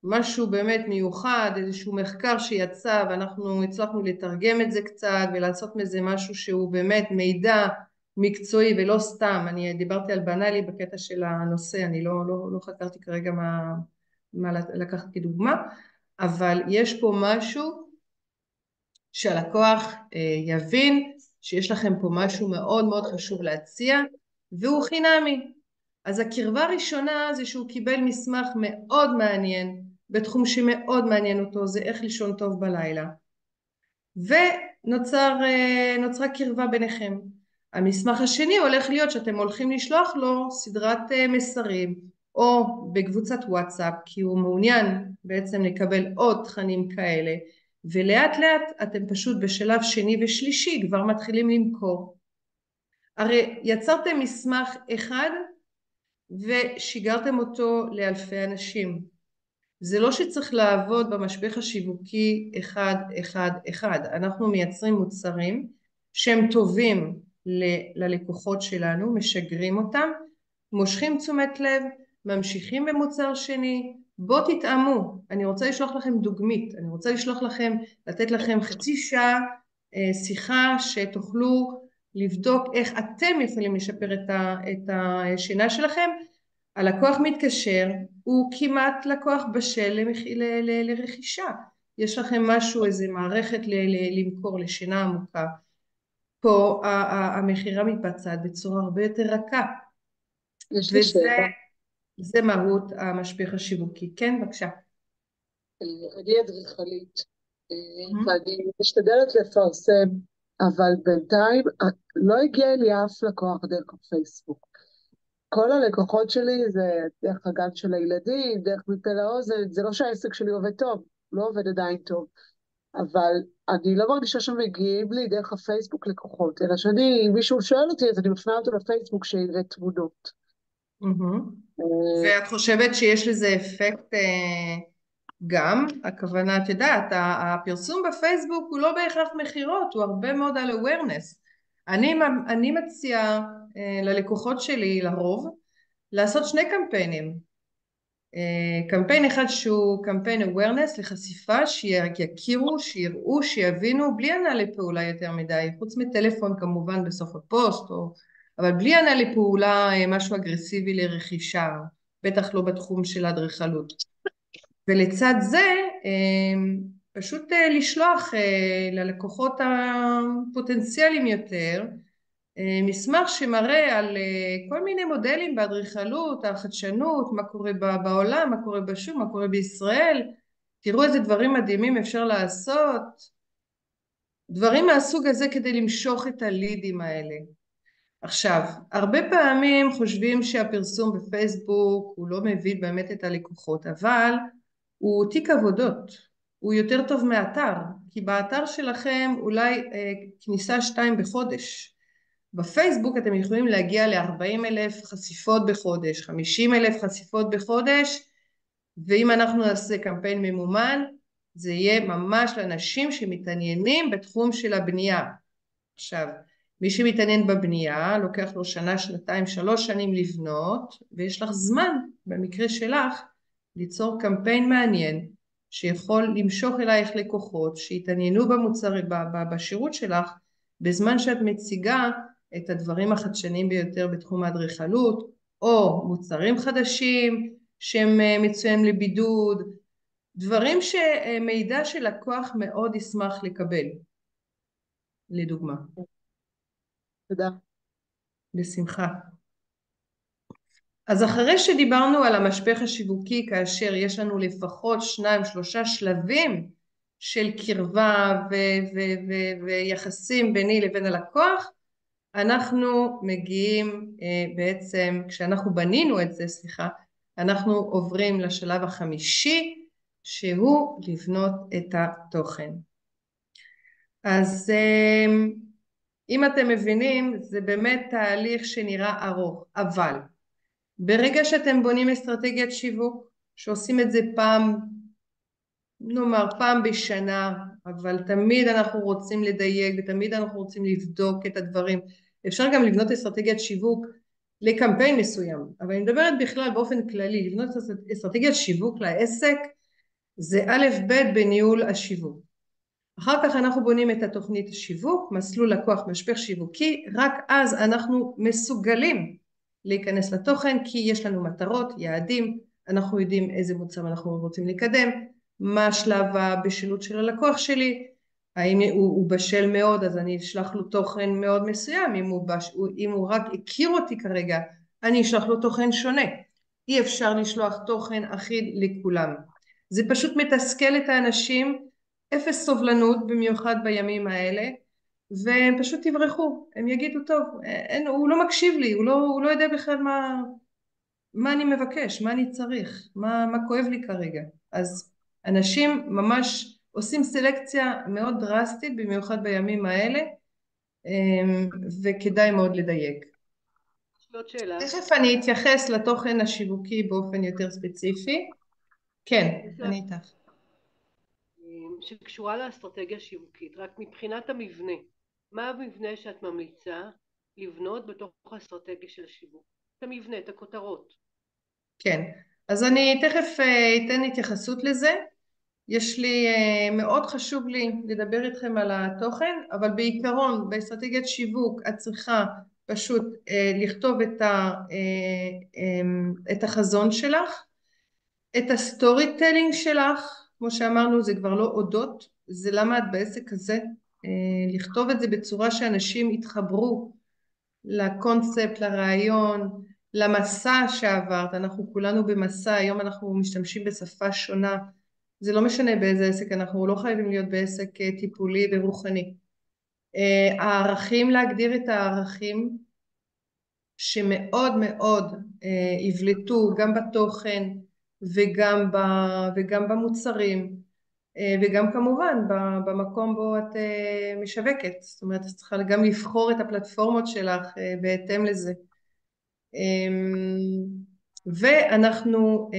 משהו באמת מיוחד, איזשהו מחקר שיצא ואנחנו הצלחנו לתרגם את זה קצת ולעשות מזה משהו שהוא באמת מידע מקצועי ולא סתם. אני דיברתי על בנאלי בקטע של הנושא, אני לא חקרתי כרגע מה לקחת כדוגמה, אבל יש פה משהו שהלקוח יבין שיש לכם פה משהו מאוד מאוד חשוב להציע, והוא חינמי. אז הקרבה הראשונה זה שהוא קיבל מסמך מאוד מעניין, בתחום שמאוד מעניין אותו, זה איך לישון טוב בלילה. ונוצרה קרבה ביניכם. המסמך השני הולך להיות שאתם הולכים לשלוח לו סדרת מסרים, או בקבוצת וואטסאפ, כי הוא מעוניין בעצם לקבל עוד תכנים כאלה, ולאט לאט אתם פשוט בשלב שני ושלישי כבר מתחילים למכור. הרי יצרתם מסמך אחד ושיגרתם אותו לאלפי אנשים. זה לא שצריך לעבוד במשפך השיווקי אחד. אנחנו מייצרים מוצרים שהם טובים ללקוחות שלנו, משגרים אותם, מושכים תשומת לב, ממשיכים במוצר שני. בוא תתאמו, אני רוצה לשלוח לכם דוגמית, אני רוצה לתת לכם חצי שעה שיחה שתוכלו לבדוק איך אתם יכולים לשפר את השינה שלכם. הלקוח מתקשר, הוא כמעט לקוח בשל לרכישה. יש לכם משהו, איזה מערכת למכור לשינה עמוקה. פה המחירה מתבצעת בצורה הרבה יותר רכה. יש לי שאלה. זה מהות המשפך השיווקי. כן, בבקשה. אני אדריכלית, ואני משתדלת לפרסם, אבל בינתיים לא הגיע לי אף לקוח דרך הפייסבוק. כל הלקוחות שלי זה דרך הגן של הילדים, דרך מפה לאוזן, זה לא שהעסק שלי עובד טוב, לא עובד עדיין טוב, אבל אני לא מרגישה שמגיעים לי דרך הפייסבוק לקוחות, אלא אם מישהו שואל אותי, אז אני מפנה אותו לפייסבוק שיראה תמונות. ואת חושבת שיש לזה אפקט גם? הכוונה, את יודעת, הפרסום בפייסבוק הוא לא בהכרח מחירות, הוא הרבה מאוד על awareness. אני מציעה ללקוחות שלי לרוב לעשות שני קמפיינים. קמפיין אחד שהוא קמפיין awareness לחשיפה, שיכירו, שיראו, שיבינו, בלי ענה לפעולה יותר מדי, חוץ מטלפון כמובן בסוף הפוסט, אבל בלי ענה לפעולה משהו אגרסיבי לרכישה, בטח לא בתחום של האדריכלות. ולצד זה פשוט לשלוח ללקוחות הפוטנציאליים יותר מסמך שמראה על כל מיני מודלים באדריכלות, החדשנות, מה קורה בעולם, מה קורה בשוק, מה קורה בישראל. תראו איזה דברים מדהימים אפשר לעשות, דברים מהסוג הזה כדי למשוך את הלידים האלה. עכשיו, הרבה פעמים חושבים שהפרסום בפייסבוק הוא לא מביא באמת את הלקוחות, אבל הוא תיק עבודות, הוא יותר טוב מאתר, כי באתר שלכם אולי כניסה 2 בחודש. בפייסבוק אתם יכולים להגיע ל40,000 חשיפות בחודש, 50,000 חשיפות בחודש, ואם אנחנו נעשה קמפיין ממומן, זה יהיה ממש לאנשים שמתעניינים בתחום של הבנייה. עכשיו, מי שמתעניין בבנייה, לוקח לו שנה, שנתיים, 3 שנים לבנות, ויש לך זמן, במקרה שלך, ליצור קמפיין מעניין, שיכול למשוך אלייך לקוחות, שיתעניינו במוצר, בשירות שלך, בזמן שאת מציגה את הדברים החדשניים ביותר בתחום האדריכלות, או מוצרים חדשים שהם מצויים לבידוד, דברים שמידע שלקוח מאוד ישמח לקבל, לדוגמה. תודה. בשמחה. אז אחרי שדיברנו על המשפך השיווקי, כאשר יש לנו לפחות 2-3 שלבים של קרבה ויחסים ביני לבין הלקוח, אנחנו מגיעים בעצם, כשאנחנו בנינו את זה, אנחנו עוברים לשלב החמישי, שהוא לבנות את התוכן. אז אם אתם מבינים, זה באמת תהליך שנראה ארוך, אבל ברגע שאתם בונים אסטרטגיית שיווק, שעושים את זה נאמר פעם בשנה, אבל תמיד אנחנו רוצים לדייק ותמיד אנחנו רוצים לבדוק את הדברים. אפשר גם לבנות אסטרטגיית שיווק לקמפיין מסוים, אבל אני מדברת בכלל באופן כללי, לבנות אסטרטגיית שיווק לעסק זה א' ב' בניהול השיווק. אחר כך אנחנו בונים את התוכנית השיווק, מסלול לקוח משפך שיווקי, רק אז אנחנו מסוגלים להיכנס לתוכן, כי יש לנו מטרות, יעדים, אנחנו יודעים איזה מוצר אנחנו רוצים לקדם, מה השלב הבשלות של הלקוח שלי, האם הוא בשל מאוד, אז אני אשלח לו תוכן מאוד מסוים, אם הוא רק הכיר אותי כרגע, אני אשלח לו תוכן שונה. אי אפשר לשלוח תוכן אחיד לכולם. זה פשוט מתסכל את האנשים, אפס סובלנות במיוחד בימים האלה, והם פשוט יברחו, הם יגידו טוב, הוא לא מקשיב לי, הוא לא יודע בכלל מה אני מבקש, מה אני צריך, מה כואב לי כרגע. אז אנשים ממש עושים סלקציה מאוד דרסטית, במיוחד בימים האלה, וכדאי מאוד לדייק. עוד שאלה. תכף אני אתייחס לתוכן השיווקי באופן יותר ספציפי. כן, אני איתך. שקשורה לאסטרטגיה שיווקית, רק מבחינת המבנה. מה המבנה שאת ממליצה לבנות בתוך האסטרטגיה של השיווק? את המבנה, את הכותרות. כן, אז אני תכף אתן התייחסות לזה. מאוד חשוב לי לדבר איתכם על התוכן, אבל בעיקרון באסטרטגיית שיווק את צריכה פשוט לכתוב את החזון שלך, את הסטורי טלינג שלך, כמו שאמרנו זה כבר לא אודות, זה למה את בעסק הזה, לכתוב את זה בצורה שאנשים יתחברו לקונספט, לרעיון, למסע שעברת. אנחנו כולנו במסע, היום אנחנו משתמשים בשפה שונה, זה לא משנה באיזה עסק, אנחנו לא חייבים להיות בעסק טיפולי ורוחני. הערכים, להגדיר את הערכים שמאוד מאוד יבלטו גם בתוכן וגם במוצרים, וגם כמובן במקום בו את משווקת. זאת אומרת, את צריכה גם לבחור את הפלטפורמות שלך בהתאם לזה. ואנחנו,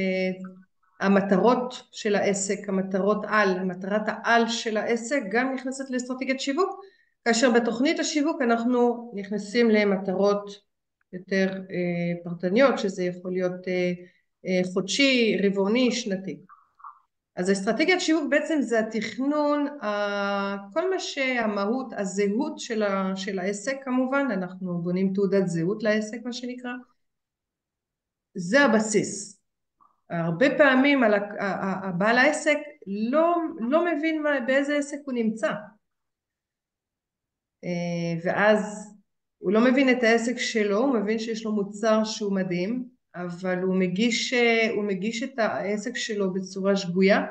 המטרות של העסק, מטרת העל של העסק גם נכנסת לאסטרטגיית שיווק, כאשר בתוכנית השיווק אנחנו נכנסים למטרות יותר פרטניות, שזה יכול להיות חודשי, רבעוני, שנתי. אז אסטרטגיית שיווק בעצם זה התכנון, כל מה שהמהות, הזהות של העסק כמובן, אנחנו בונים תעודת זהות לעסק מה שנקרא, זה הבסיס. הרבה פעמים הבעל העסק לא מבין באיזה עסק הוא נמצא, ואז הוא לא מבין את העסק שלו, הוא מבין שיש לו מוצר שהוא מדהים, אבל הוא מגיש את העסק שלו בצורה שגויה,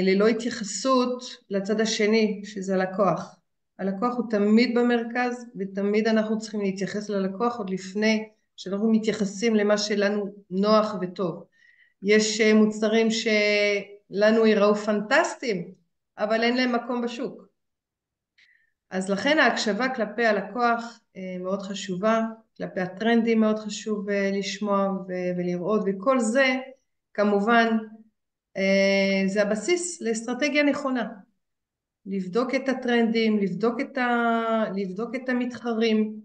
ללא התייחסות לצד השני, שזה הלקוח. הלקוח הוא תמיד במרכז, ותמיד אנחנו צריכים להתייחס ללקוח עוד לפני שאנחנו מתייחסים למה שלנו נוח וטוב. יש מוצרים שלנו יראו פנטסטיים, אבל אין להם מקום בשוק. אז לכן ההקשבה כלפי הלקוח מאוד חשובה, כלפי הטרנדים מאוד חשוב לשמוע ולראות, וכל זה כמובן זה הבסיס לאסטרטגיה נכונה. לבדוק את הטרנדים, לבדוק את המתחרים.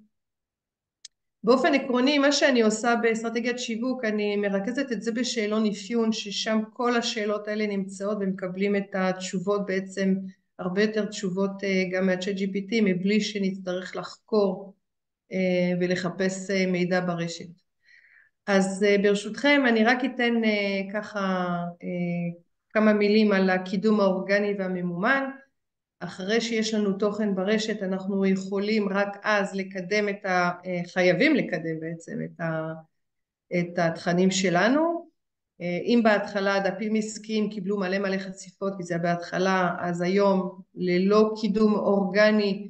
באופן עקרוני, מה שאני עושה באסטרטגיית שיווק, אני מרכזת את זה בשאלון אפיון, ששם כל השאלות האלה נמצאות ומקבלים את התשובות בעצם, הרבה יותר תשובות גם מה-ChatGPT, מבלי שנצטרך לחקור ולחפש מידע ברשת. אז ברשותכם אני רק אתן ככה כמה מילים על הקידום האורגני והממומן. אחרי שיש לנו תוכן ברשת אנחנו יכולים רק אז לקדם חייבים לקדם בעצם את התכנים שלנו. אם בהתחלה דפים עסקיים קיבלו מלא חשיפות כי זה בהתחלה, אז היום ללא קידום אורגני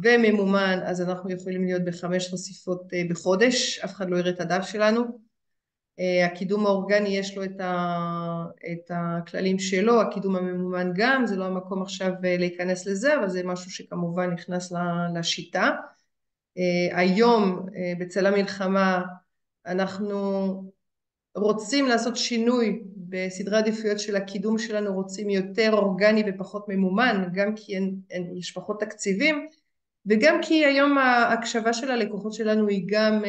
וממומן אז אנחנו יכולים להיות ב5 חשיפות בחודש, אף אחד לא יראה את הדף שלנו. הקידום האורגני יש לו את הכללים שלו, הקידום הממומן גם, זה לא המקום עכשיו להיכנס לזה, אבל זה משהו שכמובן נכנס לשיטה. היום בצל המלחמה אנחנו רוצים לעשות שינוי בסדרי עדיפויות של הקידום שלנו, רוצים יותר אורגני ופחות ממומן, גם כי יש פחות תקציבים, וגם כי היום ההקשבה של הלקוחות שלנו היא גם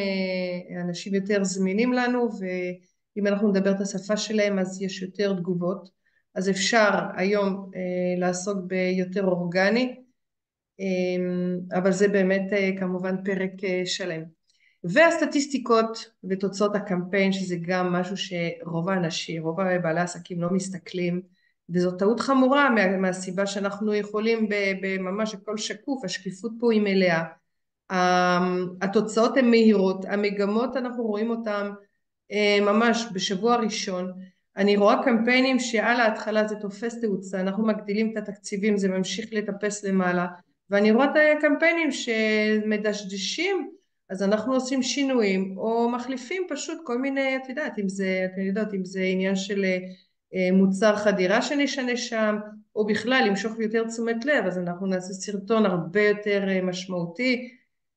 אנשים יותר זמינים לנו, ואם אנחנו נדבר את השפה שלהם אז יש יותר תגובות, אז אפשר היום לעסוק ביותר אורגני, אבל זה באמת כמובן פרק שלם. והסטטיסטיקות ותוצאות הקמפיין, שזה גם משהו שרוב האנשים, רוב בעלי העסקים לא מסתכלים, וזו טעות חמורה מהסיבה שאנחנו יכולים בממש הכל שקוף, השקיפות פה היא מלאה, התוצאות הן מהירות, המגמות אנחנו רואים אותן ממש בשבוע הראשון. אני רואה קמפיינים שעל ההתחלה זה תופס תאוצה, אנחנו מגדילים את התקציבים, זה ממשיך לטפס למעלה, ואני רואה את הקמפיינים שמדשדשים, אז אנחנו עושים שינויים או מחליפים פשוט כל מיני, את יודעת אם זה עניין של מוצר חדירה שנשנה שם, או בכלל למשוך יותר תשומת לב, אז אנחנו נעשה סרטון הרבה יותר משמעותי.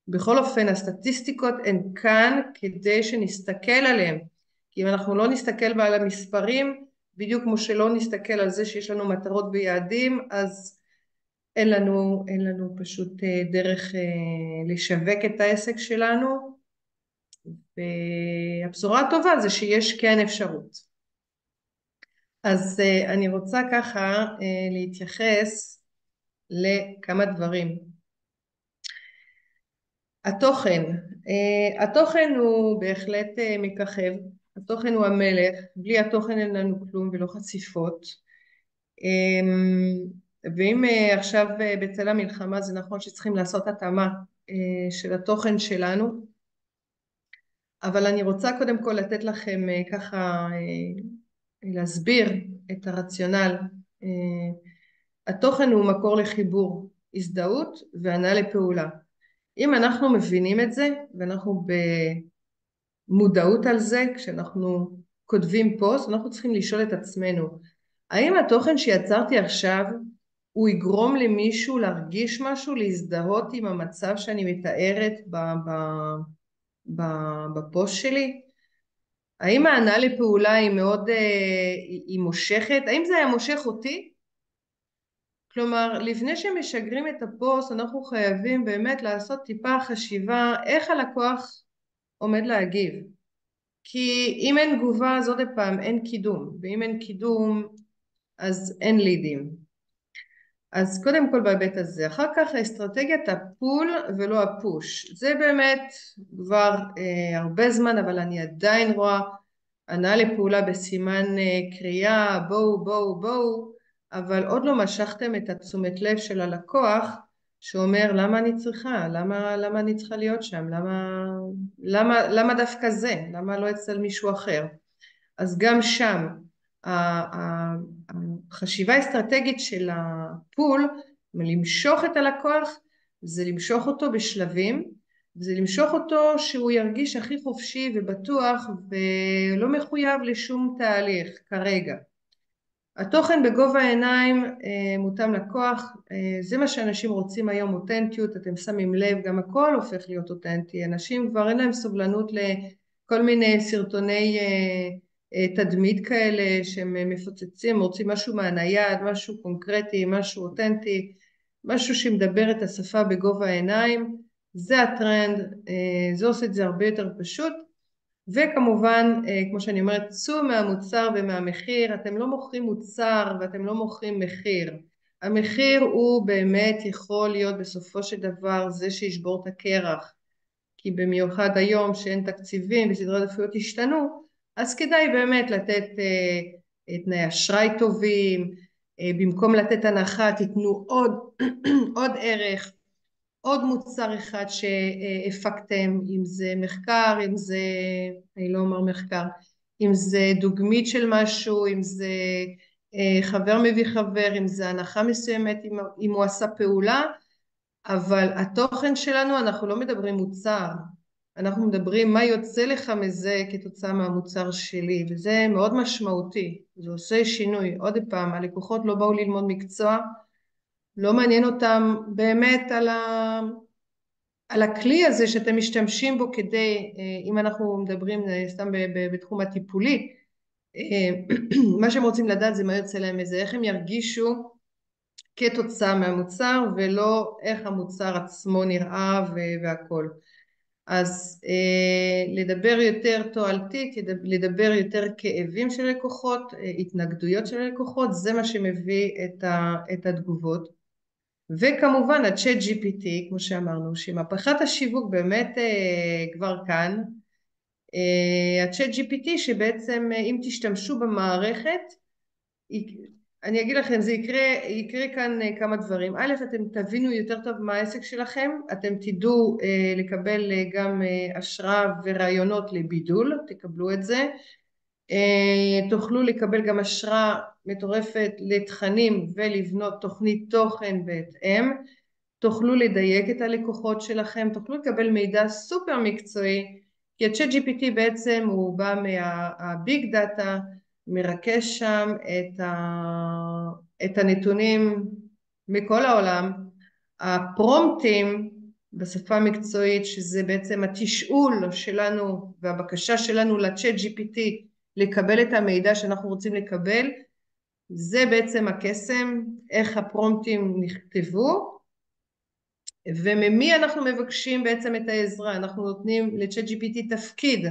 בכל אופן הסטטיסטיקות הן כאן כדי שנסתכל עליהן, כי אם אנחנו לא נסתכל על המספרים, בדיוק כמו שלא נסתכל על זה שיש לנו מטרות ויעדים, אז אין לנו פשוט דרך לשווק את העסק שלנו. והבשורה הטובה זה שיש כן אפשרות. אז אני רוצה ככה להתייחס לכמה דברים. התוכן הוא בהחלט מככב, התוכן הוא המלך, בלי התוכן אין לנו כלום ולא חשיפות. ואם עכשיו בצל המלחמה זה נכון שצריכים לעשות התאמה של התוכן שלנו, אבל אני רוצה קודם כל לתת לכם ככה להסביר את הרציונל. התוכן הוא מקור לחיבור, הזדהות והנעה לפעולה. אם אנחנו מבינים את זה ואנחנו במודעות על זה, כשאנחנו כותבים פוסט אנחנו צריכים לשאול את עצמנו, האם התוכן שיצרתי עכשיו הוא יגרום למישהו להרגיש משהו, להזדהות עם המצב שאני מתארת בפוסט שלי? האם ההנעה לפעולה היא מאוד, היא מושכת? האם זה היה מושך אותי? כלומר, לפני שמשגרים את הפוסט, אנחנו חייבים באמת לעשות טיפה חשיבה איך הלקוח עומד להגיב. כי אם אין תגובה, אז עוד פעם, אין קידום. ואם אין קידום, אז אין לידים. אז קודם כל בהיבט הזה. אחר כך אסטרטגיית הפול ולא הפוש. זה באמת כבר הרבה זמן, אבל אני עדיין רואה הנעה לפעולה בסימן קריאה, בואו, אבל עוד לא משכתם את התשומת לב של הלקוח, שאומר למה אני צריכה, למה אני צריכה להיות שם, למה דווקא זה, למה לא אצל מישהו אחר. אז גם שם החשיבה האסטרטגית של הפול, למשוך את הלקוח, זה למשוך אותו בשלבים, זה למשוך אותו שהוא ירגיש הכי חופשי ובטוח ולא מחויב לשום תהליך כרגע. התוכן בגובה העיניים מותאם לקוח, זה מה שאנשים רוצים היום, אותנטיות, אתם שמים לב, גם הכל הופך להיות אותנטי, אנשים כבר אין להם סובלנות לכל מיני סרטוני תדמית כאלה שהם מפוצצים, רוצים משהו מהנייד, משהו קונקרטי, משהו אותנטי, משהו שמדבר את השפה בגובה העיניים, זה הטרנד, זה עושה את זה הרבה יותר פשוט. וכמובן, כמו שאני אומרת, צאו מהמוצר ומהמחיר, אתם לא מוכרים מוצר ואתם לא מוכרים מחיר. המחיר הוא באמת יכול להיות בסופו של דבר זה שישבור את הקרח. כי במיוחד היום שאין תקציבים וסדרי עדיפויות השתנו, אז כדאי באמת לתת תנאי אשראי טובים, במקום לתת הנחה תיתנו עוד ערך, עוד מוצר אחד שהפקתם, אם זה מחקר, אם זה, אני לא אומר מחקר, אם זה דוגמית של משהו, אם זה חבר מביא חבר, אם זה הנחה מסוימת, אם הוא עשה פעולה, אבל התוכן שלנו, אנחנו לא מדברים מוצר, אנחנו מדברים מה יוצא לך מזה כתוצאה מהמוצר שלי, וזה מאוד משמעותי, זה עושה שינוי. עוד פעם, הלקוחות לא באו ללמוד מקצוע, לא מעניין אותם באמת על הכלי הזה שאתם משתמשים בו כדי, אם אנחנו מדברים סתם בתחום הטיפולי, מה שהם רוצים לדעת זה מה יוצא להם מזה, איך הם ירגישו כתוצאה מהמוצר, ולא איך המוצר עצמו נראה והכל. אז לדבר יותר תועלתית, לדבר יותר כאבים של לקוחות, התנגדויות של לקוחות, זה מה שמביא את התגובות. וכמובן הצ'אט GPT, כמו שאמרנו, שמהפכת השיווק באמת כבר כאן, הצ'אט GPT שבעצם אם תשתמשו במערכת, אני אגיד לכם, זה יקרה כאן כמה דברים. א', אתם תבינו יותר טוב מה העסק שלכם, אתם תדעו לקבל גם השראה ורעיונות לבידול, תקבלו את זה, תוכלו לקבל גם השראה מטורפת לתכנים ולבנות תוכנית תוכן בהתאם, תוכלו לדייק את הלקוחות שלכם, תוכלו לקבל מידע סופר מקצועי, כי הצ'אט GPT בעצם הוא בא מהביג דאטה, מרכז שם את הנתונים מכל העולם, הפרומפטים בשפה המקצועית, שזה בעצם התשאול שלנו והבקשה שלנו לצ'אט GPT לקבל את המידע שאנחנו רוצים לקבל, זה בעצם הקסם, איך הפרומפטים נכתבו, וממי אנחנו מבקשים בעצם את העזרה. אנחנו נותנים לצ'אט GPT תפקיד,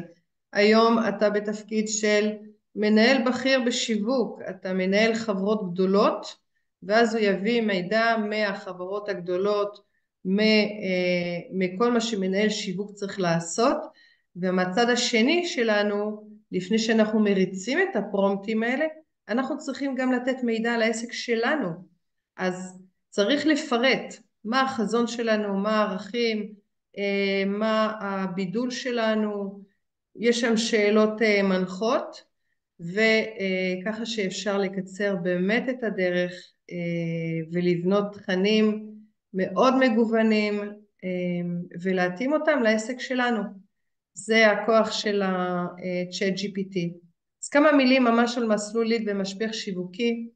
היום אתה בתפקיד של מנהל בכיר בשיווק, אתה מנהל חברות גדולות, ואז הוא יביא מידע מהחברות הגדולות, מכל מה שמנהל שיווק צריך לעשות, ומהצד השני שלנו, לפני שאנחנו מריצים את הפרומפטים האלה, אנחנו צריכים גם לתת מידע על העסק שלנו, אז צריך לפרט מה החזון שלנו, מה הערכים, מה הבידול שלנו, יש שם שאלות מנחות, וככה שאפשר לקצר באמת את הדרך ולבנות תכנים מאוד מגוונים ולהתאים אותם לעסק שלנו. זה הכוח של ה-Chat GPT. אז כמה מילים ממש על מסלול ליד ומשפך שיווקי.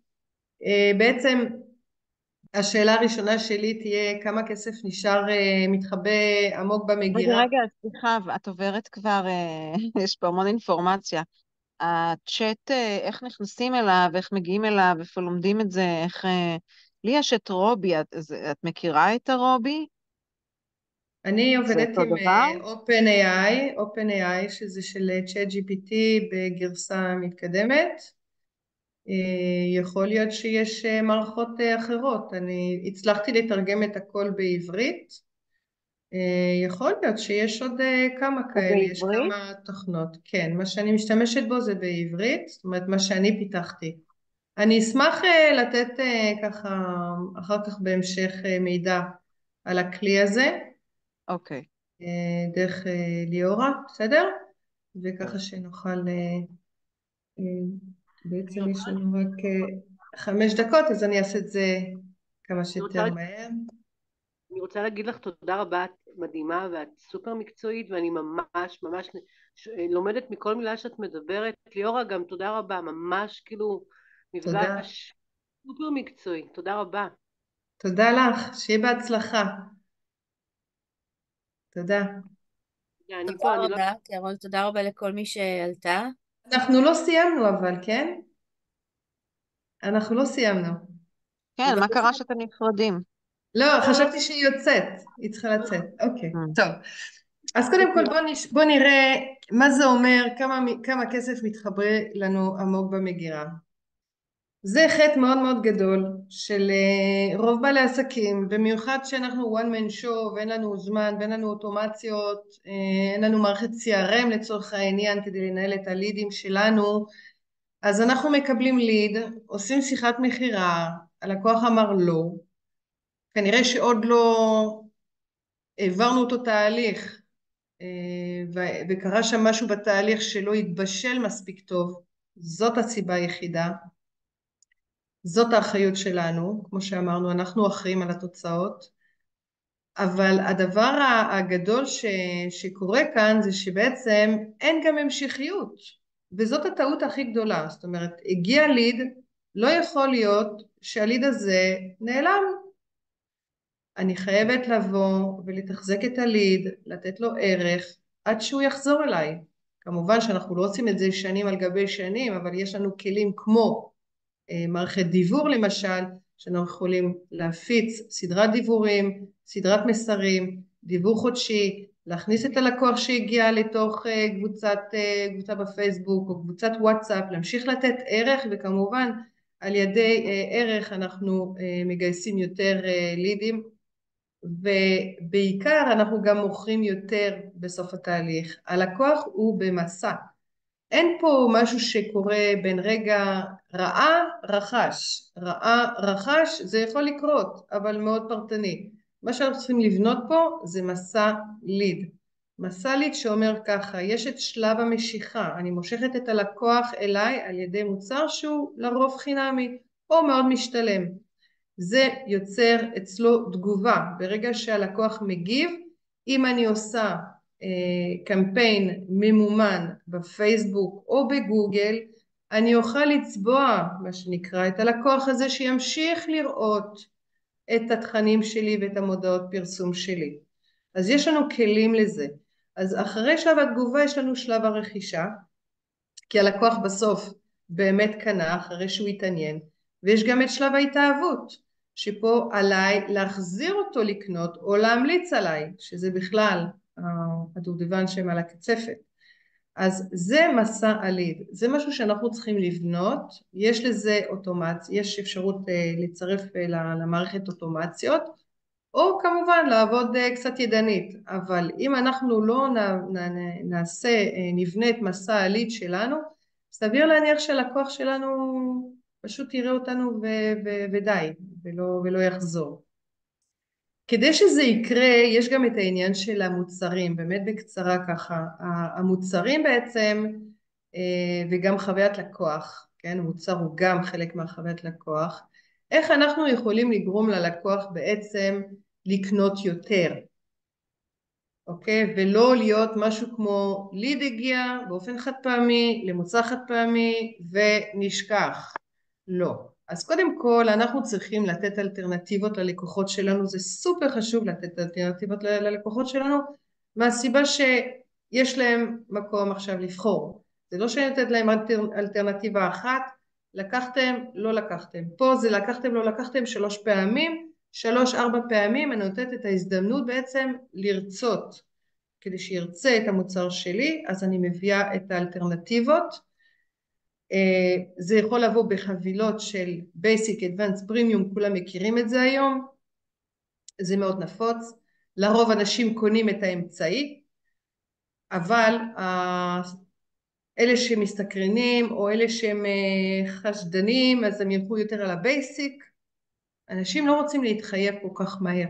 בעצם השאלה הראשונה שלי תהיה כמה כסף נשאר מתחבא עמוק במגירה. רגע, סליחה, את עוברת כבר, יש פה המון אינפורמציה. הצ'אט, איך נכנסים אליו, איך מגיעים אליו, איפה לומדים את זה, איך... לי יש את רובי, את מכירה את הרובי? אני עובדת אותו עם דבר? OpenAI, שזה של ChatGPT בגרסה מתקדמת. יכול להיות שיש מערכות אחרות, אני הצלחתי לתרגם את הכל בעברית, יכול להיות שיש עוד כמה כאלה, יש כמה תוכנות, כן, מה שאני משתמשת בו זה בעברית, זאת אומרת מה שאני פיתחתי. אני אשמח לתת ככה אחר כך בהמשך מידע על הכלי הזה, אוקיי. דרך ליאורה, בסדר? וככה שנוכל, בעצם יש לנו רק 5 דקות, אז אני אעשה את זה כמה שיותר מהר. אני רוצה להגיד לך תודה רבה, את מדהימה ואת סופר מקצועית, ואני ממש ממש לומדת מכל מילה שאת מדברת. ליאורה גם תודה רבה, ממש כאילו מפגש סופר מקצועי, תודה רבה. תודה לך, שיהיה בהצלחה. תודה. תודה רבה, קרול, תודה רבה לכל מי שעלתה. אנחנו לא סיימנו אבל, כן? אנחנו לא סיימנו. כן, מה קרה שאתם נפרדים? לא, חשבתי שהיא יוצאת, היא צריכה לצאת. אוקיי, טוב. אז קודם כל בוא נראה מה זה אומר, כמה כסף מתחבא לנו עמוק במגירה. זה חטא מאוד מאוד גדול של רוב בעלי עסקים, במיוחד שאנחנו one man show ואין לנו זמן ואין לנו אוטומציות, אין לנו מערכת CRM לצורך העניין כדי לנהל את הלידים שלנו. אז אנחנו מקבלים ליד, עושים שיחת מחירה, הלקוח אמר לא, כנראה שעוד לא העברנו אותו תהליך וקרה שם משהו בתהליך שלא התבשל מספיק טוב. זאת הסיבה היחידה, זאת האחריות שלנו, כמו שאמרנו, אנחנו אחראים על התוצאות, אבל הדבר הגדול שקורה כאן זה שבעצם אין גם המשכיות, וזאת הטעות הכי גדולה. זאת אומרת, הגיע ליד, לא יכול להיות שהליד הזה נעלם. אני חייבת לבוא ולתחזק את הליד, לתת לו ערך, עד שהוא יחזור אליי. כמובן שאנחנו לא עושים את זה שנים על גבי שנים, אבל יש לנו כלים כמו מערכת דיוור למשל, שאנחנו יכולים להפיץ סדרת דיוורים, סדרת מסרים, דיוור חודשי, להכניס את הלקוח שהגיע לתוך קבוצה בפייסבוק או קבוצת וואטסאפ, להמשיך לתת ערך, וכמובן על ידי ערך אנחנו מגייסים יותר לידים, ובעיקר אנחנו גם מוכרים יותר בסוף התהליך. הלקוח הוא במסע, אין פה משהו שקורה בין רגע ראה רכש, זה יכול לקרות, אבל מאוד פרטני. מה שאנחנו צריכים לבנות פה זה מסע ליד. מסע ליד שאומר ככה, יש את שלב המשיכה, אני מושכת את הלקוח אליי על ידי מוצר שהוא לרוב חינמי או מאוד משתלם. זה יוצר אצלו תגובה, ברגע שהלקוח מגיב, אם אני עושה קמפיין ממומן בפייסבוק או בגוגל, אני אוכל לצבוע מה שנקרא את הלקוח הזה שימשיך לראות את התכנים שלי ואת המודעות פרסום שלי. אז יש לנו כלים לזה. אז אחרי שלב התגובה יש לנו שלב הרכישה, כי הלקוח בסוף באמת קנה אחרי שהוא התעניין, ויש גם את שלב ההתאהבות, שפה עליי להחזיר אותו לקנות או להמליץ עליי, שזה בכלל הדובדבן שעל הקצפת. אז זה מסע הליד, זה משהו שאנחנו צריכים לבנות, יש לזה אוטומציה, יש אפשרות לצרף למערכת אוטומציות, או כמובן לעבוד קצת ידנית, אבל אם אנחנו לא נבנה את מסע הליד שלנו, סביר להניח שהלקוח שלנו פשוט יראה אותנו ודי, ולא יחזור. כדי שזה יקרה, יש גם את העניין של המוצרים, באמת בקצרה ככה, המוצרים בעצם, וגם חוויית לקוח, כן, המוצר הוא גם חלק מהחוויית לקוח, איך אנחנו יכולים לגרום ללקוח בעצם לקנות יותר, אוקיי? ולא להיות משהו כמו ליד הגיע באופן חד פעמי, למוצר חד פעמי ונשכח, לא. אז קודם כל אנחנו צריכים לתת אלטרנטיבות ללקוחות שלנו, זה סופר חשוב לתת אלטרנטיבות ללקוחות שלנו, מהסיבה שיש להם מקום עכשיו לבחור. זה לא שנתת להם אלטרנטיבה אחת, לקחתם, לא לקחתם. פה זה לקחתם, לא לקחתם 3 פעמים, 3-4 פעמים אני נותנת את ההזדמנות בעצם לרצות. כדי שירצה את המוצר שלי, אז אני מביאה את האלטרנטיבות, זה יכול לבוא בחבילות של Basic, Advanced, Premium, כולם מכירים את זה היום, זה מאוד נפוץ, לרוב אנשים קונים את האמצעי, אבל אלה שמסתקרנים או אלה שהם חשדנים, אז הם ילכו יותר על הבייסיק, אנשים לא רוצים להתחייב כל כך מהר.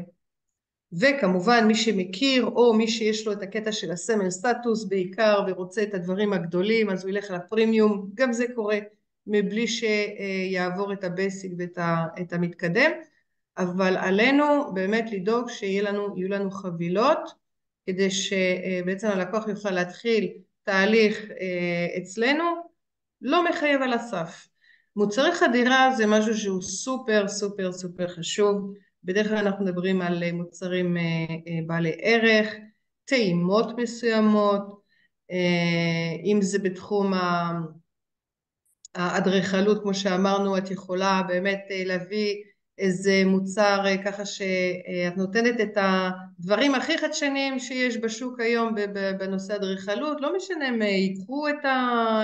וכמובן מי שמכיר או מי שיש לו את הקטע של הסמל סטטוס בעיקר ורוצה את הדברים הגדולים, אז הוא ילך לפרימיום, גם זה קורה מבלי שיעבור את הבייסיק ואת המתקדם, אבל עלינו באמת לדאוג שיהיו לנו חבילות, כדי שבעצם הלקוח יוכל להתחיל תהליך אצלנו, לא מחייב על הסף. מוצרי חדירה זה משהו שהוא סופר סופר סופר חשוב, בדרך כלל אנחנו מדברים על מוצרים בעלי ערך, טעימות מסוימות, אם זה בתחום האדריכלות, כמו שאמרנו, את יכולה באמת להביא איזה מוצר ככה שאת נותנת את הדברים הכי חדשניים שיש בשוק היום בנושא אדריכלות, לא משנה אם יקחו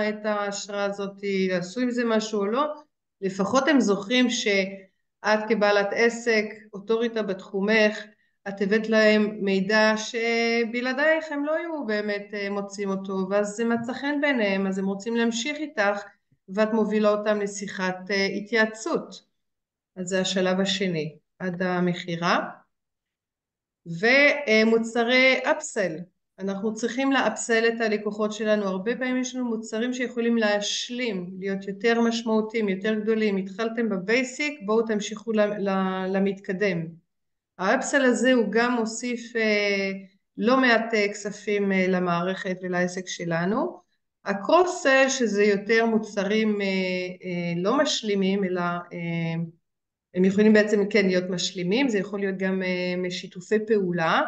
את ההשראה הזאת, יעשו עם זה משהו או לא, לפחות הם זוכרים שאת כבעלת עסק, אוטוריטה בתחומך, את הבאת להם מידע שבלעדייך הם לא היו באמת מוצאים אותו, ואז זה מצא חן ביניהם, אז הם רוצים להמשיך איתך, ואת מובילה אותם לשיחת התייעצות. אז זה השלב השני, עד המכירה. ומוצרי אפסל, אנחנו צריכים לאפסל את הלקוחות שלנו, הרבה פעמים יש לנו מוצרים שיכולים להשלים, להיות יותר משמעותיים, יותר גדולים, התחלתם בבייסיק, בואו תמשיכו למתקדם. האפסל הזה הוא גם מוסיף לא מעט כספים למערכת ולעסק שלנו. הקרוס-סל שזה יותר מוצרים לא משלימים אלא הם יכולים בעצם כן להיות משלימים, זה יכול להיות גם משיתופי פעולה.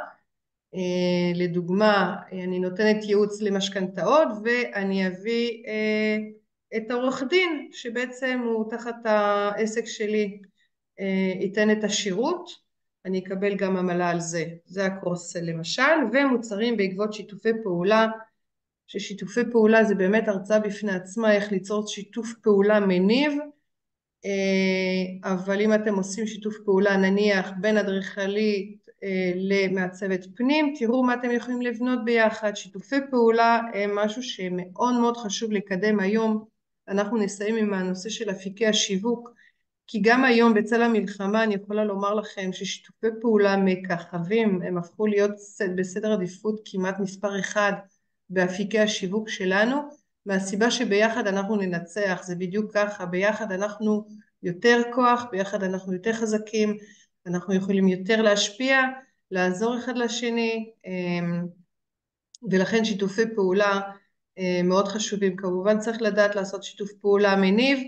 לדוגמה, אני נותנת ייעוץ למשכנתאות ואני אביא את העורך דין שבעצם הוא תחת העסק שלי ייתן את השירות, אני אקבל גם עמלה על זה. זה הקורס למשל, ומוצרים בעקבות שיתופי פעולה, ששיתופי פעולה זה באמת הרצאה בפני עצמה איך ליצור שיתוף פעולה מניב, אבל אם אתם עושים שיתוף פעולה נניח בין אדריכלית למעצבת פנים, תראו מה אתם יכולים לבנות ביחד. שיתופי פעולה הם משהו שמאוד מאוד חשוב לקדם היום. אנחנו נסיים עם הנושא של אפיקי השיווק, כי גם היום בצל המלחמה אני יכולה לומר לכם ששיתופי פעולה מככבים, הם הפכו להיות בסדר עדיפות כמעט מספר אחד באפיקי השיווק שלנו, מהסיבה שביחד אנחנו ננצח, זה בדיוק ככה, ביחד אנחנו יותר כוח, ביחד אנחנו יותר חזקים, אנחנו יכולים יותר להשפיע, לעזור אחד לשני, ולכן שיתופי פעולה מאוד חשובים. כמובן צריך לדעת לעשות שיתוף פעולה מניב,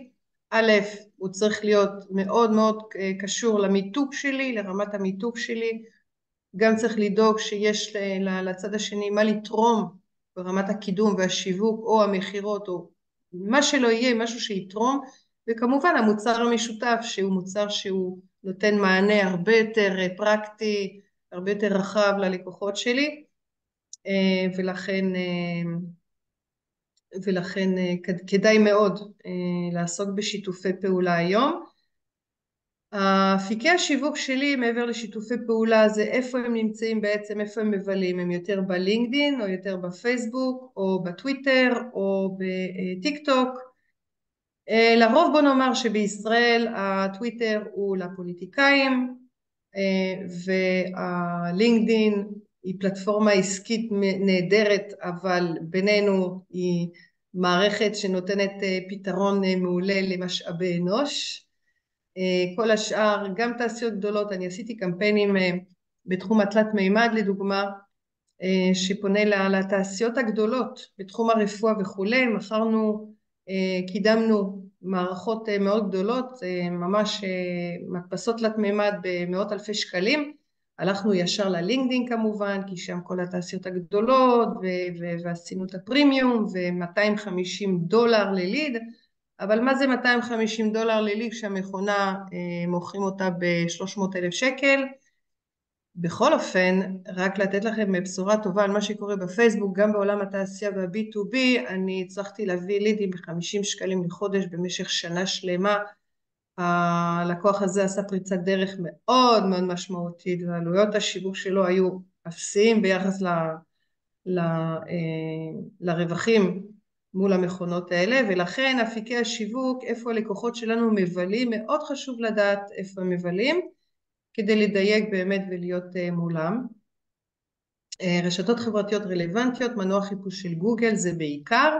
א', הוא צריך להיות מאוד מאוד קשור למיתוג שלי, לרמת המיתוג שלי, גם צריך לדאוג שיש לצד השני מה לתרום ברמת הקידום והשיווק או המחירות או מה שלא יהיה, משהו שיתרום, וכמובן המוצר המשותף שהוא מוצר שהוא נותן מענה הרבה יותר פרקטי, הרבה יותר רחב ללקוחות שלי, ולכן כדאי מאוד לעסוק בשיתופי פעולה היום. אפיקי השיווק שלי מעבר לשיתופי פעולה זה איפה הם נמצאים בעצם, איפה הם מבלים, הם יותר בלינקדין או יותר בפייסבוק או בטוויטר או בטיק טוק. לרוב בוא נאמר שבישראל הטוויטר הוא לפוליטיקאים והלינקדין היא פלטפורמה עסקית נהדרת, אבל בינינו היא מערכת שנותנת פתרון מעולה למשאבי אנוש. כל השאר, גם תעשיות גדולות, אני עשיתי קמפיינים בתחום התלת מימד לדוגמה, שפונה לתעשיות הגדולות בתחום הרפואה וכולי, מכרנו, קידמנו מערכות מאוד גדולות, ממש מדפסות תלת מימד במאות אלפי שקלים, הלכנו ישר ללינקדין כמובן, כי שם כל התעשיות הגדולות, ועשינו את הפרימיום, $250 לליד, אבל מה זה $250 לליד כשהמכונה מוכרים אותה ב-300,000 שקל? בכל אופן, רק לתת לכם בשורה טובה על מה שקורה בפייסבוק, גם בעולם התעשייה וה-B2B, אני הצלחתי להביא לידים ב-50 שקלים לחודש במשך שנה שלמה. הלקוח הזה עשה פריצת דרך מאוד מאוד משמעותית, ועלויות השיווק שלו היו אפסיים ביחס לרווחים מול המכונות האלה, ולכן אפיקי השיווק, איפה הלקוחות שלנו מבלים, מאוד חשוב לדעת איפה הם מבלים, כדי לדייק באמת ולהיות מולם. רשתות חברתיות רלוונטיות, מנוע חיפוש של גוגל זה בעיקר,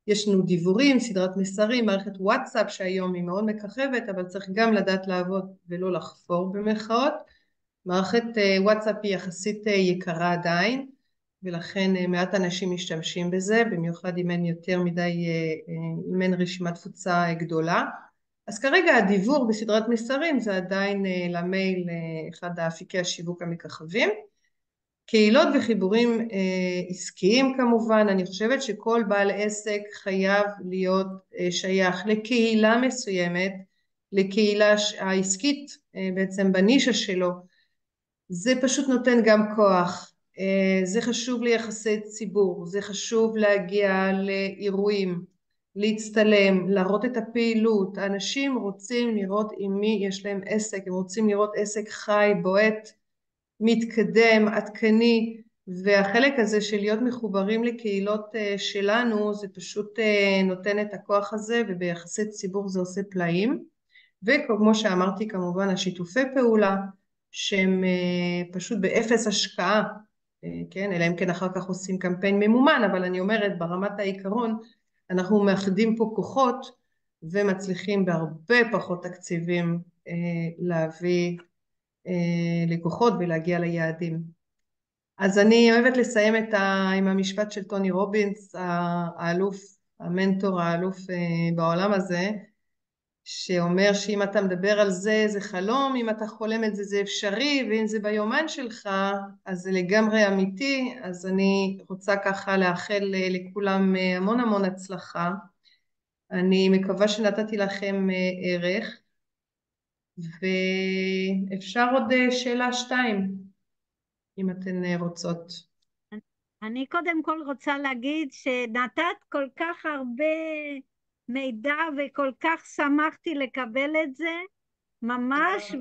יש לנו דיבורים, סדרת מסרים, מערכת וואטסאפ שהיום היא מאוד מככבת, אבל צריך גם לדעת לעבוד ולא לחפור במרכאות. מערכת וואטסאפ היא יחסית יקרה עדיין, ולכן מעט אנשים משתמשים בזה, במיוחד אם אין יותר מדי, אם אין רשימת תפוצה גדולה. אז כרגע הדיבור בסדרת מסרים זה עדיין למייל אחד האפיקי השיווק המככבים. קהילות וחיבורים עסקיים כמובן, אני חושבת שכל בעל עסק חייב להיות שייך לקהילה מסוימת, לקהילה העסקית בעצם בנישה שלו, זה פשוט נותן גם כוח, זה חשוב ליחסי ציבור, זה חשוב להגיע לאירועים, להצטלם, להראות את הפעילות. האנשים רוצים לראות עם מי יש להם עסק, הם רוצים לראות עסק חי, בועט, מתקדם, עדכני, והחלק הזה של להיות מחוברים לקהילות שלנו, זה פשוט נותן את הכוח הזה, וביחסי ציבור זה עושה פלאים. וכמו שאמרתי, כמובן השיתופי פעולה, שהם פשוט באפס השקעה, כן, אלא אם כן אחר כך עושים קמפיין ממומן, אבל אני אומרת ברמת העיקרון, אנחנו מאחדים פה כוחות, ומצליחים בהרבה פחות תקציבים להביא לקוחות ולהגיע ליעדים. אז אני אוהבת לסיים עם המשפט של טוני רובינס, האלוף, המנטור האלוף בעולם הזה, שאומר שאם אתה מדבר על זה, זה חלום, אם אתה חולם את זה, זה אפשרי, ואם זה ביומן שלך, אז זה לגמרי אמיתי. אז אני רוצה ככה לאחל לכולם המון המון הצלחה. אני מקווה שנתתי לכם ערך, ואפשר עוד שאלה 2, אם אתן רוצות. אני קודם כל רוצה להגיד שנתת כל כך הרבה מידע וכל כך שמחתי לקבל את זה, ממש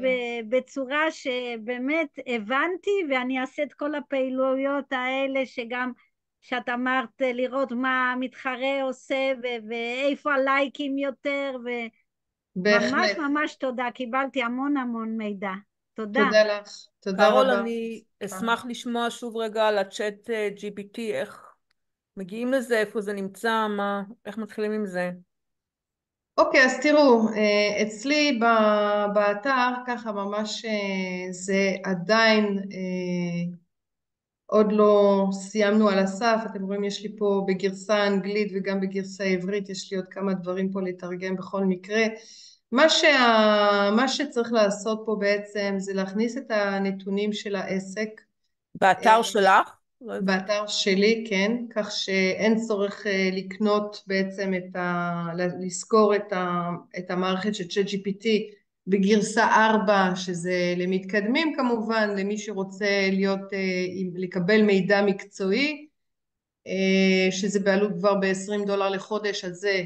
בצורה שבאמת הבנתי, ואני אעשה את כל הפעילויות האלה שגם שאת אמרת, לראות מה המתחרה עושה ואיפה הלייקים יותר, וממש ממש תודה, קיבלתי המון המון מידע. תודה. תודה לך, תודה קרול, רבה. אני אשמח לשמוע שוב רגע על הצ'אט GPT, איך מגיעים לזה, איפה זה נמצא, איך מתחילים עם זה? אוקיי, אז תראו, אצלי באתר ככה ממש זה עדיין עוד לא סיימנו על הסף. אתם רואים, יש לי פה בגרסה אנגלית וגם בגרסה עברית, יש לי עוד כמה דברים פה לתרגם בכל מקרה. מה שצריך לעשות פה בעצם זה להכניס את הנתונים של העסק. באתר שלך? באתר שלי, כן, כך שאין צורך לקנות בעצם לזכור את המערכת של ChatGPT בגרסה 4, שזה למתקדמים כמובן, למי שרוצה לקבל מידע מקצועי, שזה בעלות כבר $20 לחודש, אז זה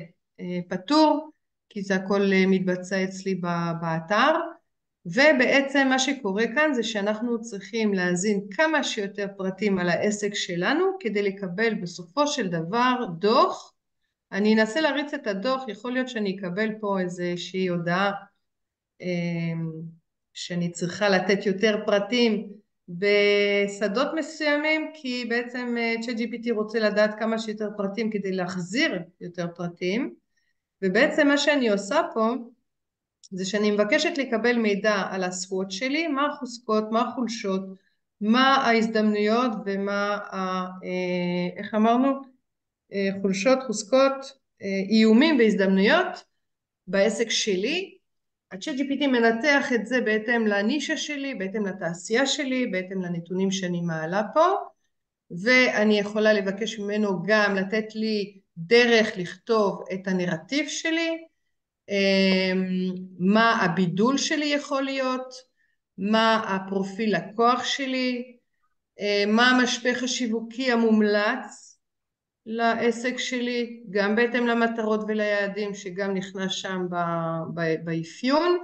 פטור, כי זה הכל מתבצע אצלי באתר. ובעצם מה שקורה כאן זה שאנחנו צריכים להזין כמה שיותר פרטים על העסק שלנו כדי לקבל בסופו של דבר דוח. אני אנסה להריץ את הדוח, יכול להיות שאני אקבל פה איזושהי הודעה שאני צריכה לתת יותר פרטים בשדות מסוימים, כי בעצם ChatGPT רוצה לדעת כמה שיותר פרטים כדי להחזיר יותר פרטים, ובעצם מה שאני עושה פה זה שאני מבקשת לקבל מידע על הסוואט שלי, מה החוזקות, מה החולשות, מה ההזדמנויות ומה, איך אמרנו? חולשות, חוזקות, איומים והזדמנויות בעסק שלי. ה-ChatGPT מנתח את זה בהתאם לנישה שלי, בהתאם לתעשייה שלי, בהתאם לנתונים שאני מעלה פה, ואני יכולה לבקש ממנו גם לתת לי דרך לכתוב את הנרטיב שלי, מה הבידול שלי יכול להיות, מה הפרופיל לקוח שלי, מה המשפך השיווקי המומלץ לעסק שלי, גם בהתאם למטרות וליעדים שגם נכנס שם באפיון.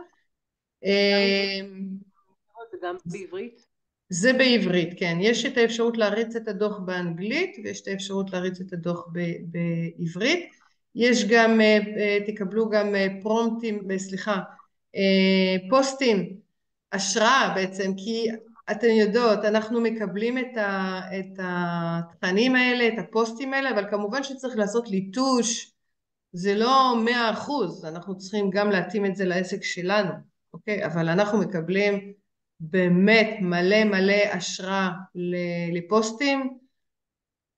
זה גם בעברית? זה בעברית, כן. יש את האפשרות להריץ את הדוח באנגלית, ויש את האפשרות להריץ את הדוח בעברית. יש גם, תקבלו גם פוסטים, השראה בעצם, כי אתן יודעות, אנחנו מקבלים את התכנים האלה, את הפוסטים האלה, אבל כמובן שצריך לעשות ליטוש, זה לא 100%, אנחנו צריכים גם להתאים את זה לעסק שלנו, אוקיי? אבל אנחנו מקבלים באמת מלא מלא השראה לפוסטים,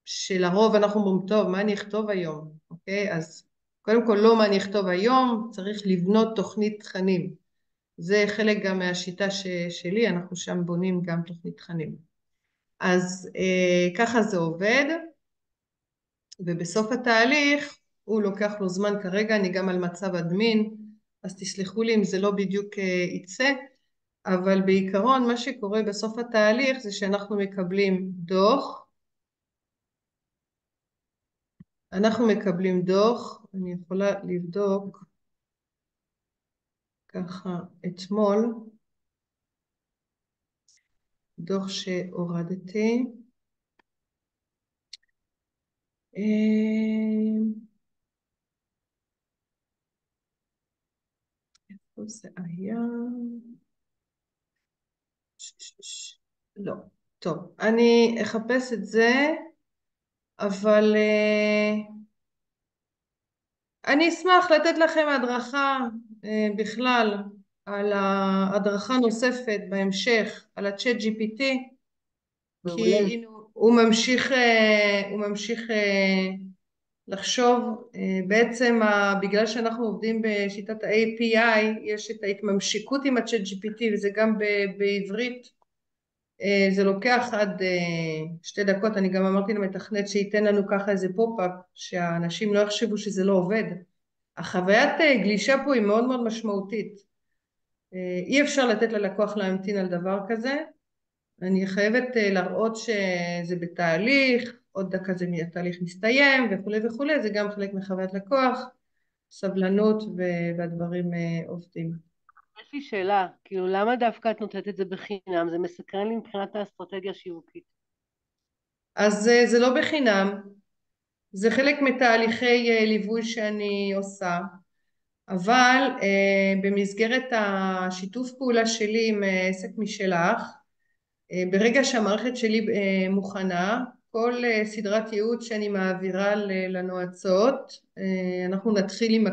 שלרוב אנחנו אומרים, טוב, מה אני אכתוב היום? אוקיי? אז קודם כל לא מה אני אכתוב היום, צריך לבנות תוכנית תכנים. זה חלק גם מהשיטה שלי, אנחנו שם בונים גם תוכנית תכנים. אז ככה זה עובד, ובסוף התהליך, הוא לוקח לו זמן כרגע, אני גם על מצב אדמין, אז תסלחו לי אם זה לא בדיוק יצא, אבל בעיקרון מה שקורה בסוף התהליך זה שאנחנו מקבלים דוח, אני יכולה לבדוק ככה אתמול, דוח שהורדתי. איפה זה היה? לא. טוב, אני אחפש את זה, אבל אני אשמח לתת לכם הדרכה בכלל, על ההדרכה נוספת בהמשך, על הצ'אט GPT, מעולה. כי הנה, הוא ממשיך לחשוב, בעצם בגלל שאנחנו עובדים בשיטת ה-API, יש את ההתממשקות עם הצ'אט GPT, וזה גם בעברית, זה לוקח עד 2 דקות. אני גם אמרתי למתכנת שייתן לנו ככה איזה פופ-אפ, שהאנשים לא יחשבו שזה לא עובד. החוויית גלישה פה היא מאוד מאוד משמעותית. אי אפשר לתת ללקוח להמתין על דבר כזה. אני חייבת להראות שזה בתהליך, עוד דקה זה התהליך מסתיים וכולי וכולי, זה גם חלק מחוויית לקוח, סבלנות והדברים עובדים. יש לי שאלה, כאילו למה דווקא את נותנת את זה בחינם? זה מסקרן לי מבחינת האסטרטגיה השיווקית. אז זה לא בחינם, זה חלק מתהליכי ליווי שאני עושה, אבל במסגרת השיתוף פעולה שלי עם עסק משלך, ברגע שהמערכת שלי מוכנה, כל סדרת ייעוץ שאני מעבירה לנועצות, אנחנו נתחיל עם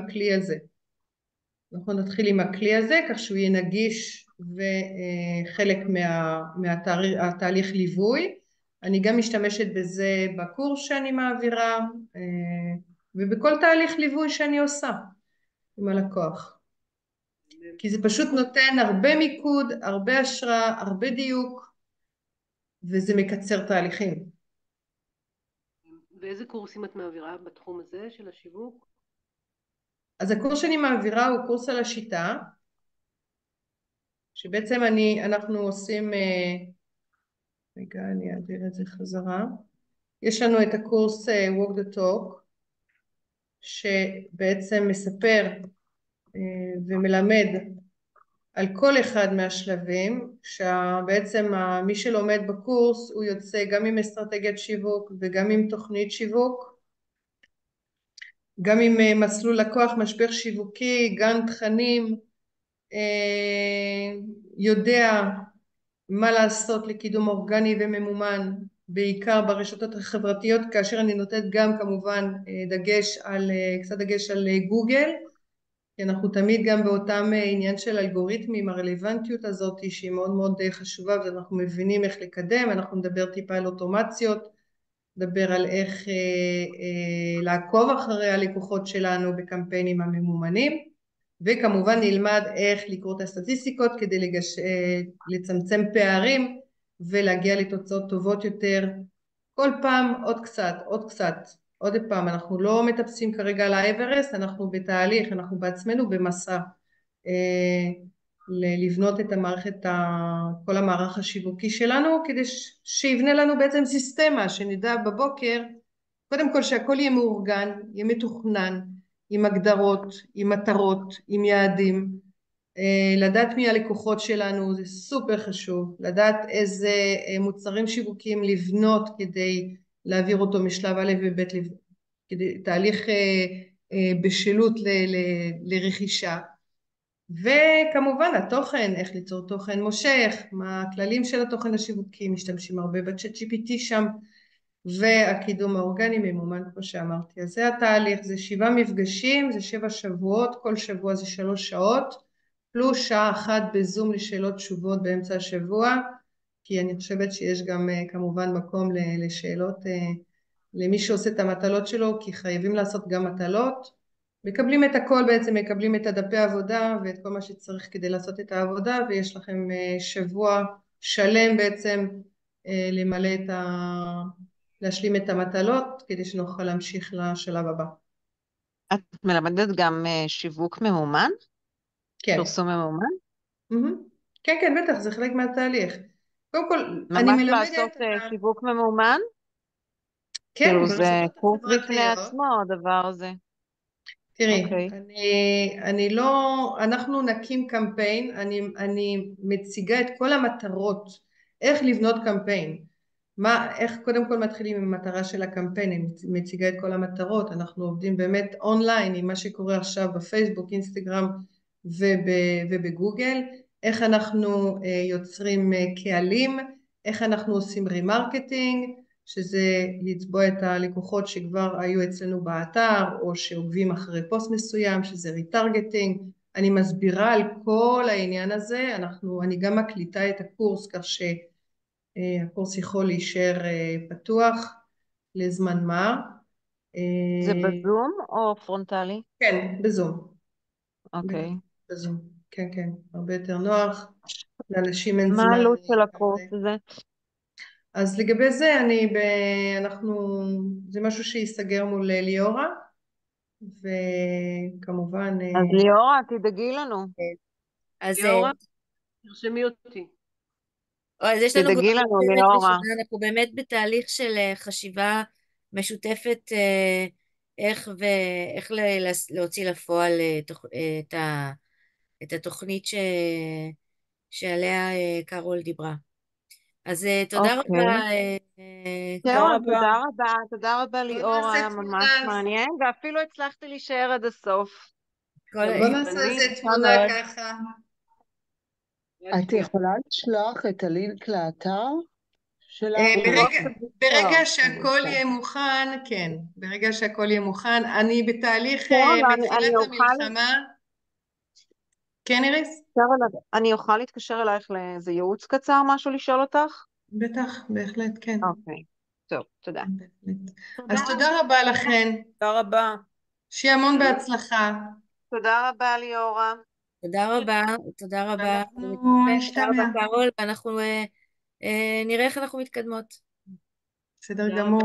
הכלי הזה. כך שהוא יהיה נגיש וחלק מהתהליך ליווי. אני גם משתמשת בזה בקורס שאני מעבירה, ובכל תהליך ליווי שאני עושה עם הלקוח. כי זה פשוט נותן הרבה מיקוד, הרבה השראה, הרבה דיוק, וזה מקצר תהליכים. ואיזה קורסים את מעבירה בתחום הזה של השיווק? אז הקורס שאני מעבירה הוא קורס על השיטה, שבעצם אנחנו עושים, רגע אני אעביר את זה חזרה, יש לנו את הקורס Walk the Talk, שבעצם מספר ומלמד על כל אחד מהשלבים, שבעצם מי שלומד בקורס הוא יוצא גם עם אסטרטגיית שיווק וגם עם תוכנית שיווק, גם עם מסלול לקוח, משבר שיווקי, גן תכנים, יודע מה לעשות לקידום אורגני וממומן, בעיקר ברשתות החברתיות, כאשר אני נותנת גם כמובן קצת דגש על גוגל, כי אנחנו תמיד גם באותם עניין של אלגוריתמים, הרלוונטיות הזאת שהיא מאוד מאוד חשובה, ואנחנו מבינים איך לקדם. אנחנו נדבר טיפה על אוטומציות, נדבר על איך לעקוב אחרי הלקוחות שלנו בקמפיינים הממומנים, וכמובן נלמד איך לקרוא את הסטטיסטיקות כדי לצמצם פערים ולהגיע לתוצאות טובות יותר. כל פעם עוד קצת, עוד פעם, אנחנו לא מטפסים כרגע על האברסט, אנחנו בתהליך, אנחנו בעצמנו במסע לבנות את כל המערך השיווקי שלנו, כדי שיבנה לנו בעצם סיסטמה, שנדע בבוקר, קודם כל שהכל יהיה מאורגן, יהיה מתוכנן, עם הגדרות, עם מטרות, עם יעדים, לדעת מי הלקוחות שלנו, זה סופר חשוב, לדעת איזה מוצרים שיווקיים לבנות כדי להעביר אותו משלב א' וב' כדי תהליך בשלות לרכישה, וכמובן התוכן, איך ליצור תוכן מושך, מה הכללים של התוכן השיווקי, משתמשים הרבה בצ'אט GPT שם, והקידום האורגני ממומן כמו שאמרתי. אז זה התהליך, זה 7 מפגשים, זה 7 שבועות, כל שבוע זה 3 שעות, פלוס שעה אחת בזום לשאלות תשובות באמצע השבוע, כי אני חושבת שיש גם כמובן מקום לשאלות למי שעושה את המטלות שלו, כי חייבים לעשות גם מטלות. מקבלים את הכל בעצם, מקבלים את הדפי העבודה ואת כל מה שצריך כדי לעשות את העבודה, ויש לכם שבוע שלם בעצם למלא להשלים את המטלות כדי שנוכל להמשיך לשלב הבא. את מלמדת גם שיווק ממומן? כן. פרסום ממומן? כן, כן, בטח, זה חלק מהתהליך. קודם כל, אני ממש מלמדת... לעשות שיווק ממומן? כן, כאילו זה ברשתות קורס בפני החברתיות. עצמו, הדבר הזה. תראי, אוקיי. אני לא, אנחנו נקים קמפיין, אני מציגה את כל המטרות, איך לבנות קמפיין, איך קודם כל מתחילים עם המטרה של הקמפיין, אני מציגה את כל המטרות, אנחנו עובדים באמת אונליין עם מה שקורה עכשיו בפייסבוק, אינסטגרם ובגוגל, איך אנחנו יוצרים קהלים, איך אנחנו עושים רימרקטינג, שזה לצבוע את הלקוחות שכבר היו אצלנו באתר או שעוקבים אחרי פוסט מסוים, שזה ריטרגטינג. אני מסבירה על כל העניין הזה, אני גם מקליטה את הקורס כך שהקורס יכול להישאר פתוח לזמן מה. זה בזום או פרונטלי? כן, בזום. אוקיי. בזום, כן, כן, הרבה יותר נוח, לאנשים אין מה זמן. העלות של הקורס הזה? אז לגבי זה זה משהו שיסגר מול ליאורה, וכמובן אז ליאורה, תדאגי לנו. אז ליאורה, תרשמי אותי. אז יש לנו כבר תדאגי לנו, פרק ליאורה. ראשונה, אנחנו באמת בתהליך של חשיבה משותפת איך להוציא לפועל את התוכנית שעליה קרול דיברה. אז תודה אוקיי. רבה. תודה זהו, רבה. תודה רבה ליאורה, היה ממש מעניין, ואפילו הצלחתי להישאר עד הסוף. בוא נעשה איזה תמונה ככה. את יכולה לשלוח את הלינק לאתר שלך? ברגע שהכל יהיה מוכן, כן, ברגע שהכל יהיה מוכן, אני בתהליך מתחילת המלחמה. כן, איריס? אני אוכל להתקשר אלייך לאיזה ייעוץ קצר, משהו לשאול אותך? בטח, בהחלט, כן. אוקיי, טוב, תודה. אז תודה רבה לכן. תודה רבה. שיהיה המון בהצלחה. תודה רבה ליאורה. תודה רבה, תודה רבה. אנחנו תודה נשתמע. רבה קרול, ואנחנו נראה איך אנחנו מתקדמות. בסדר גמור.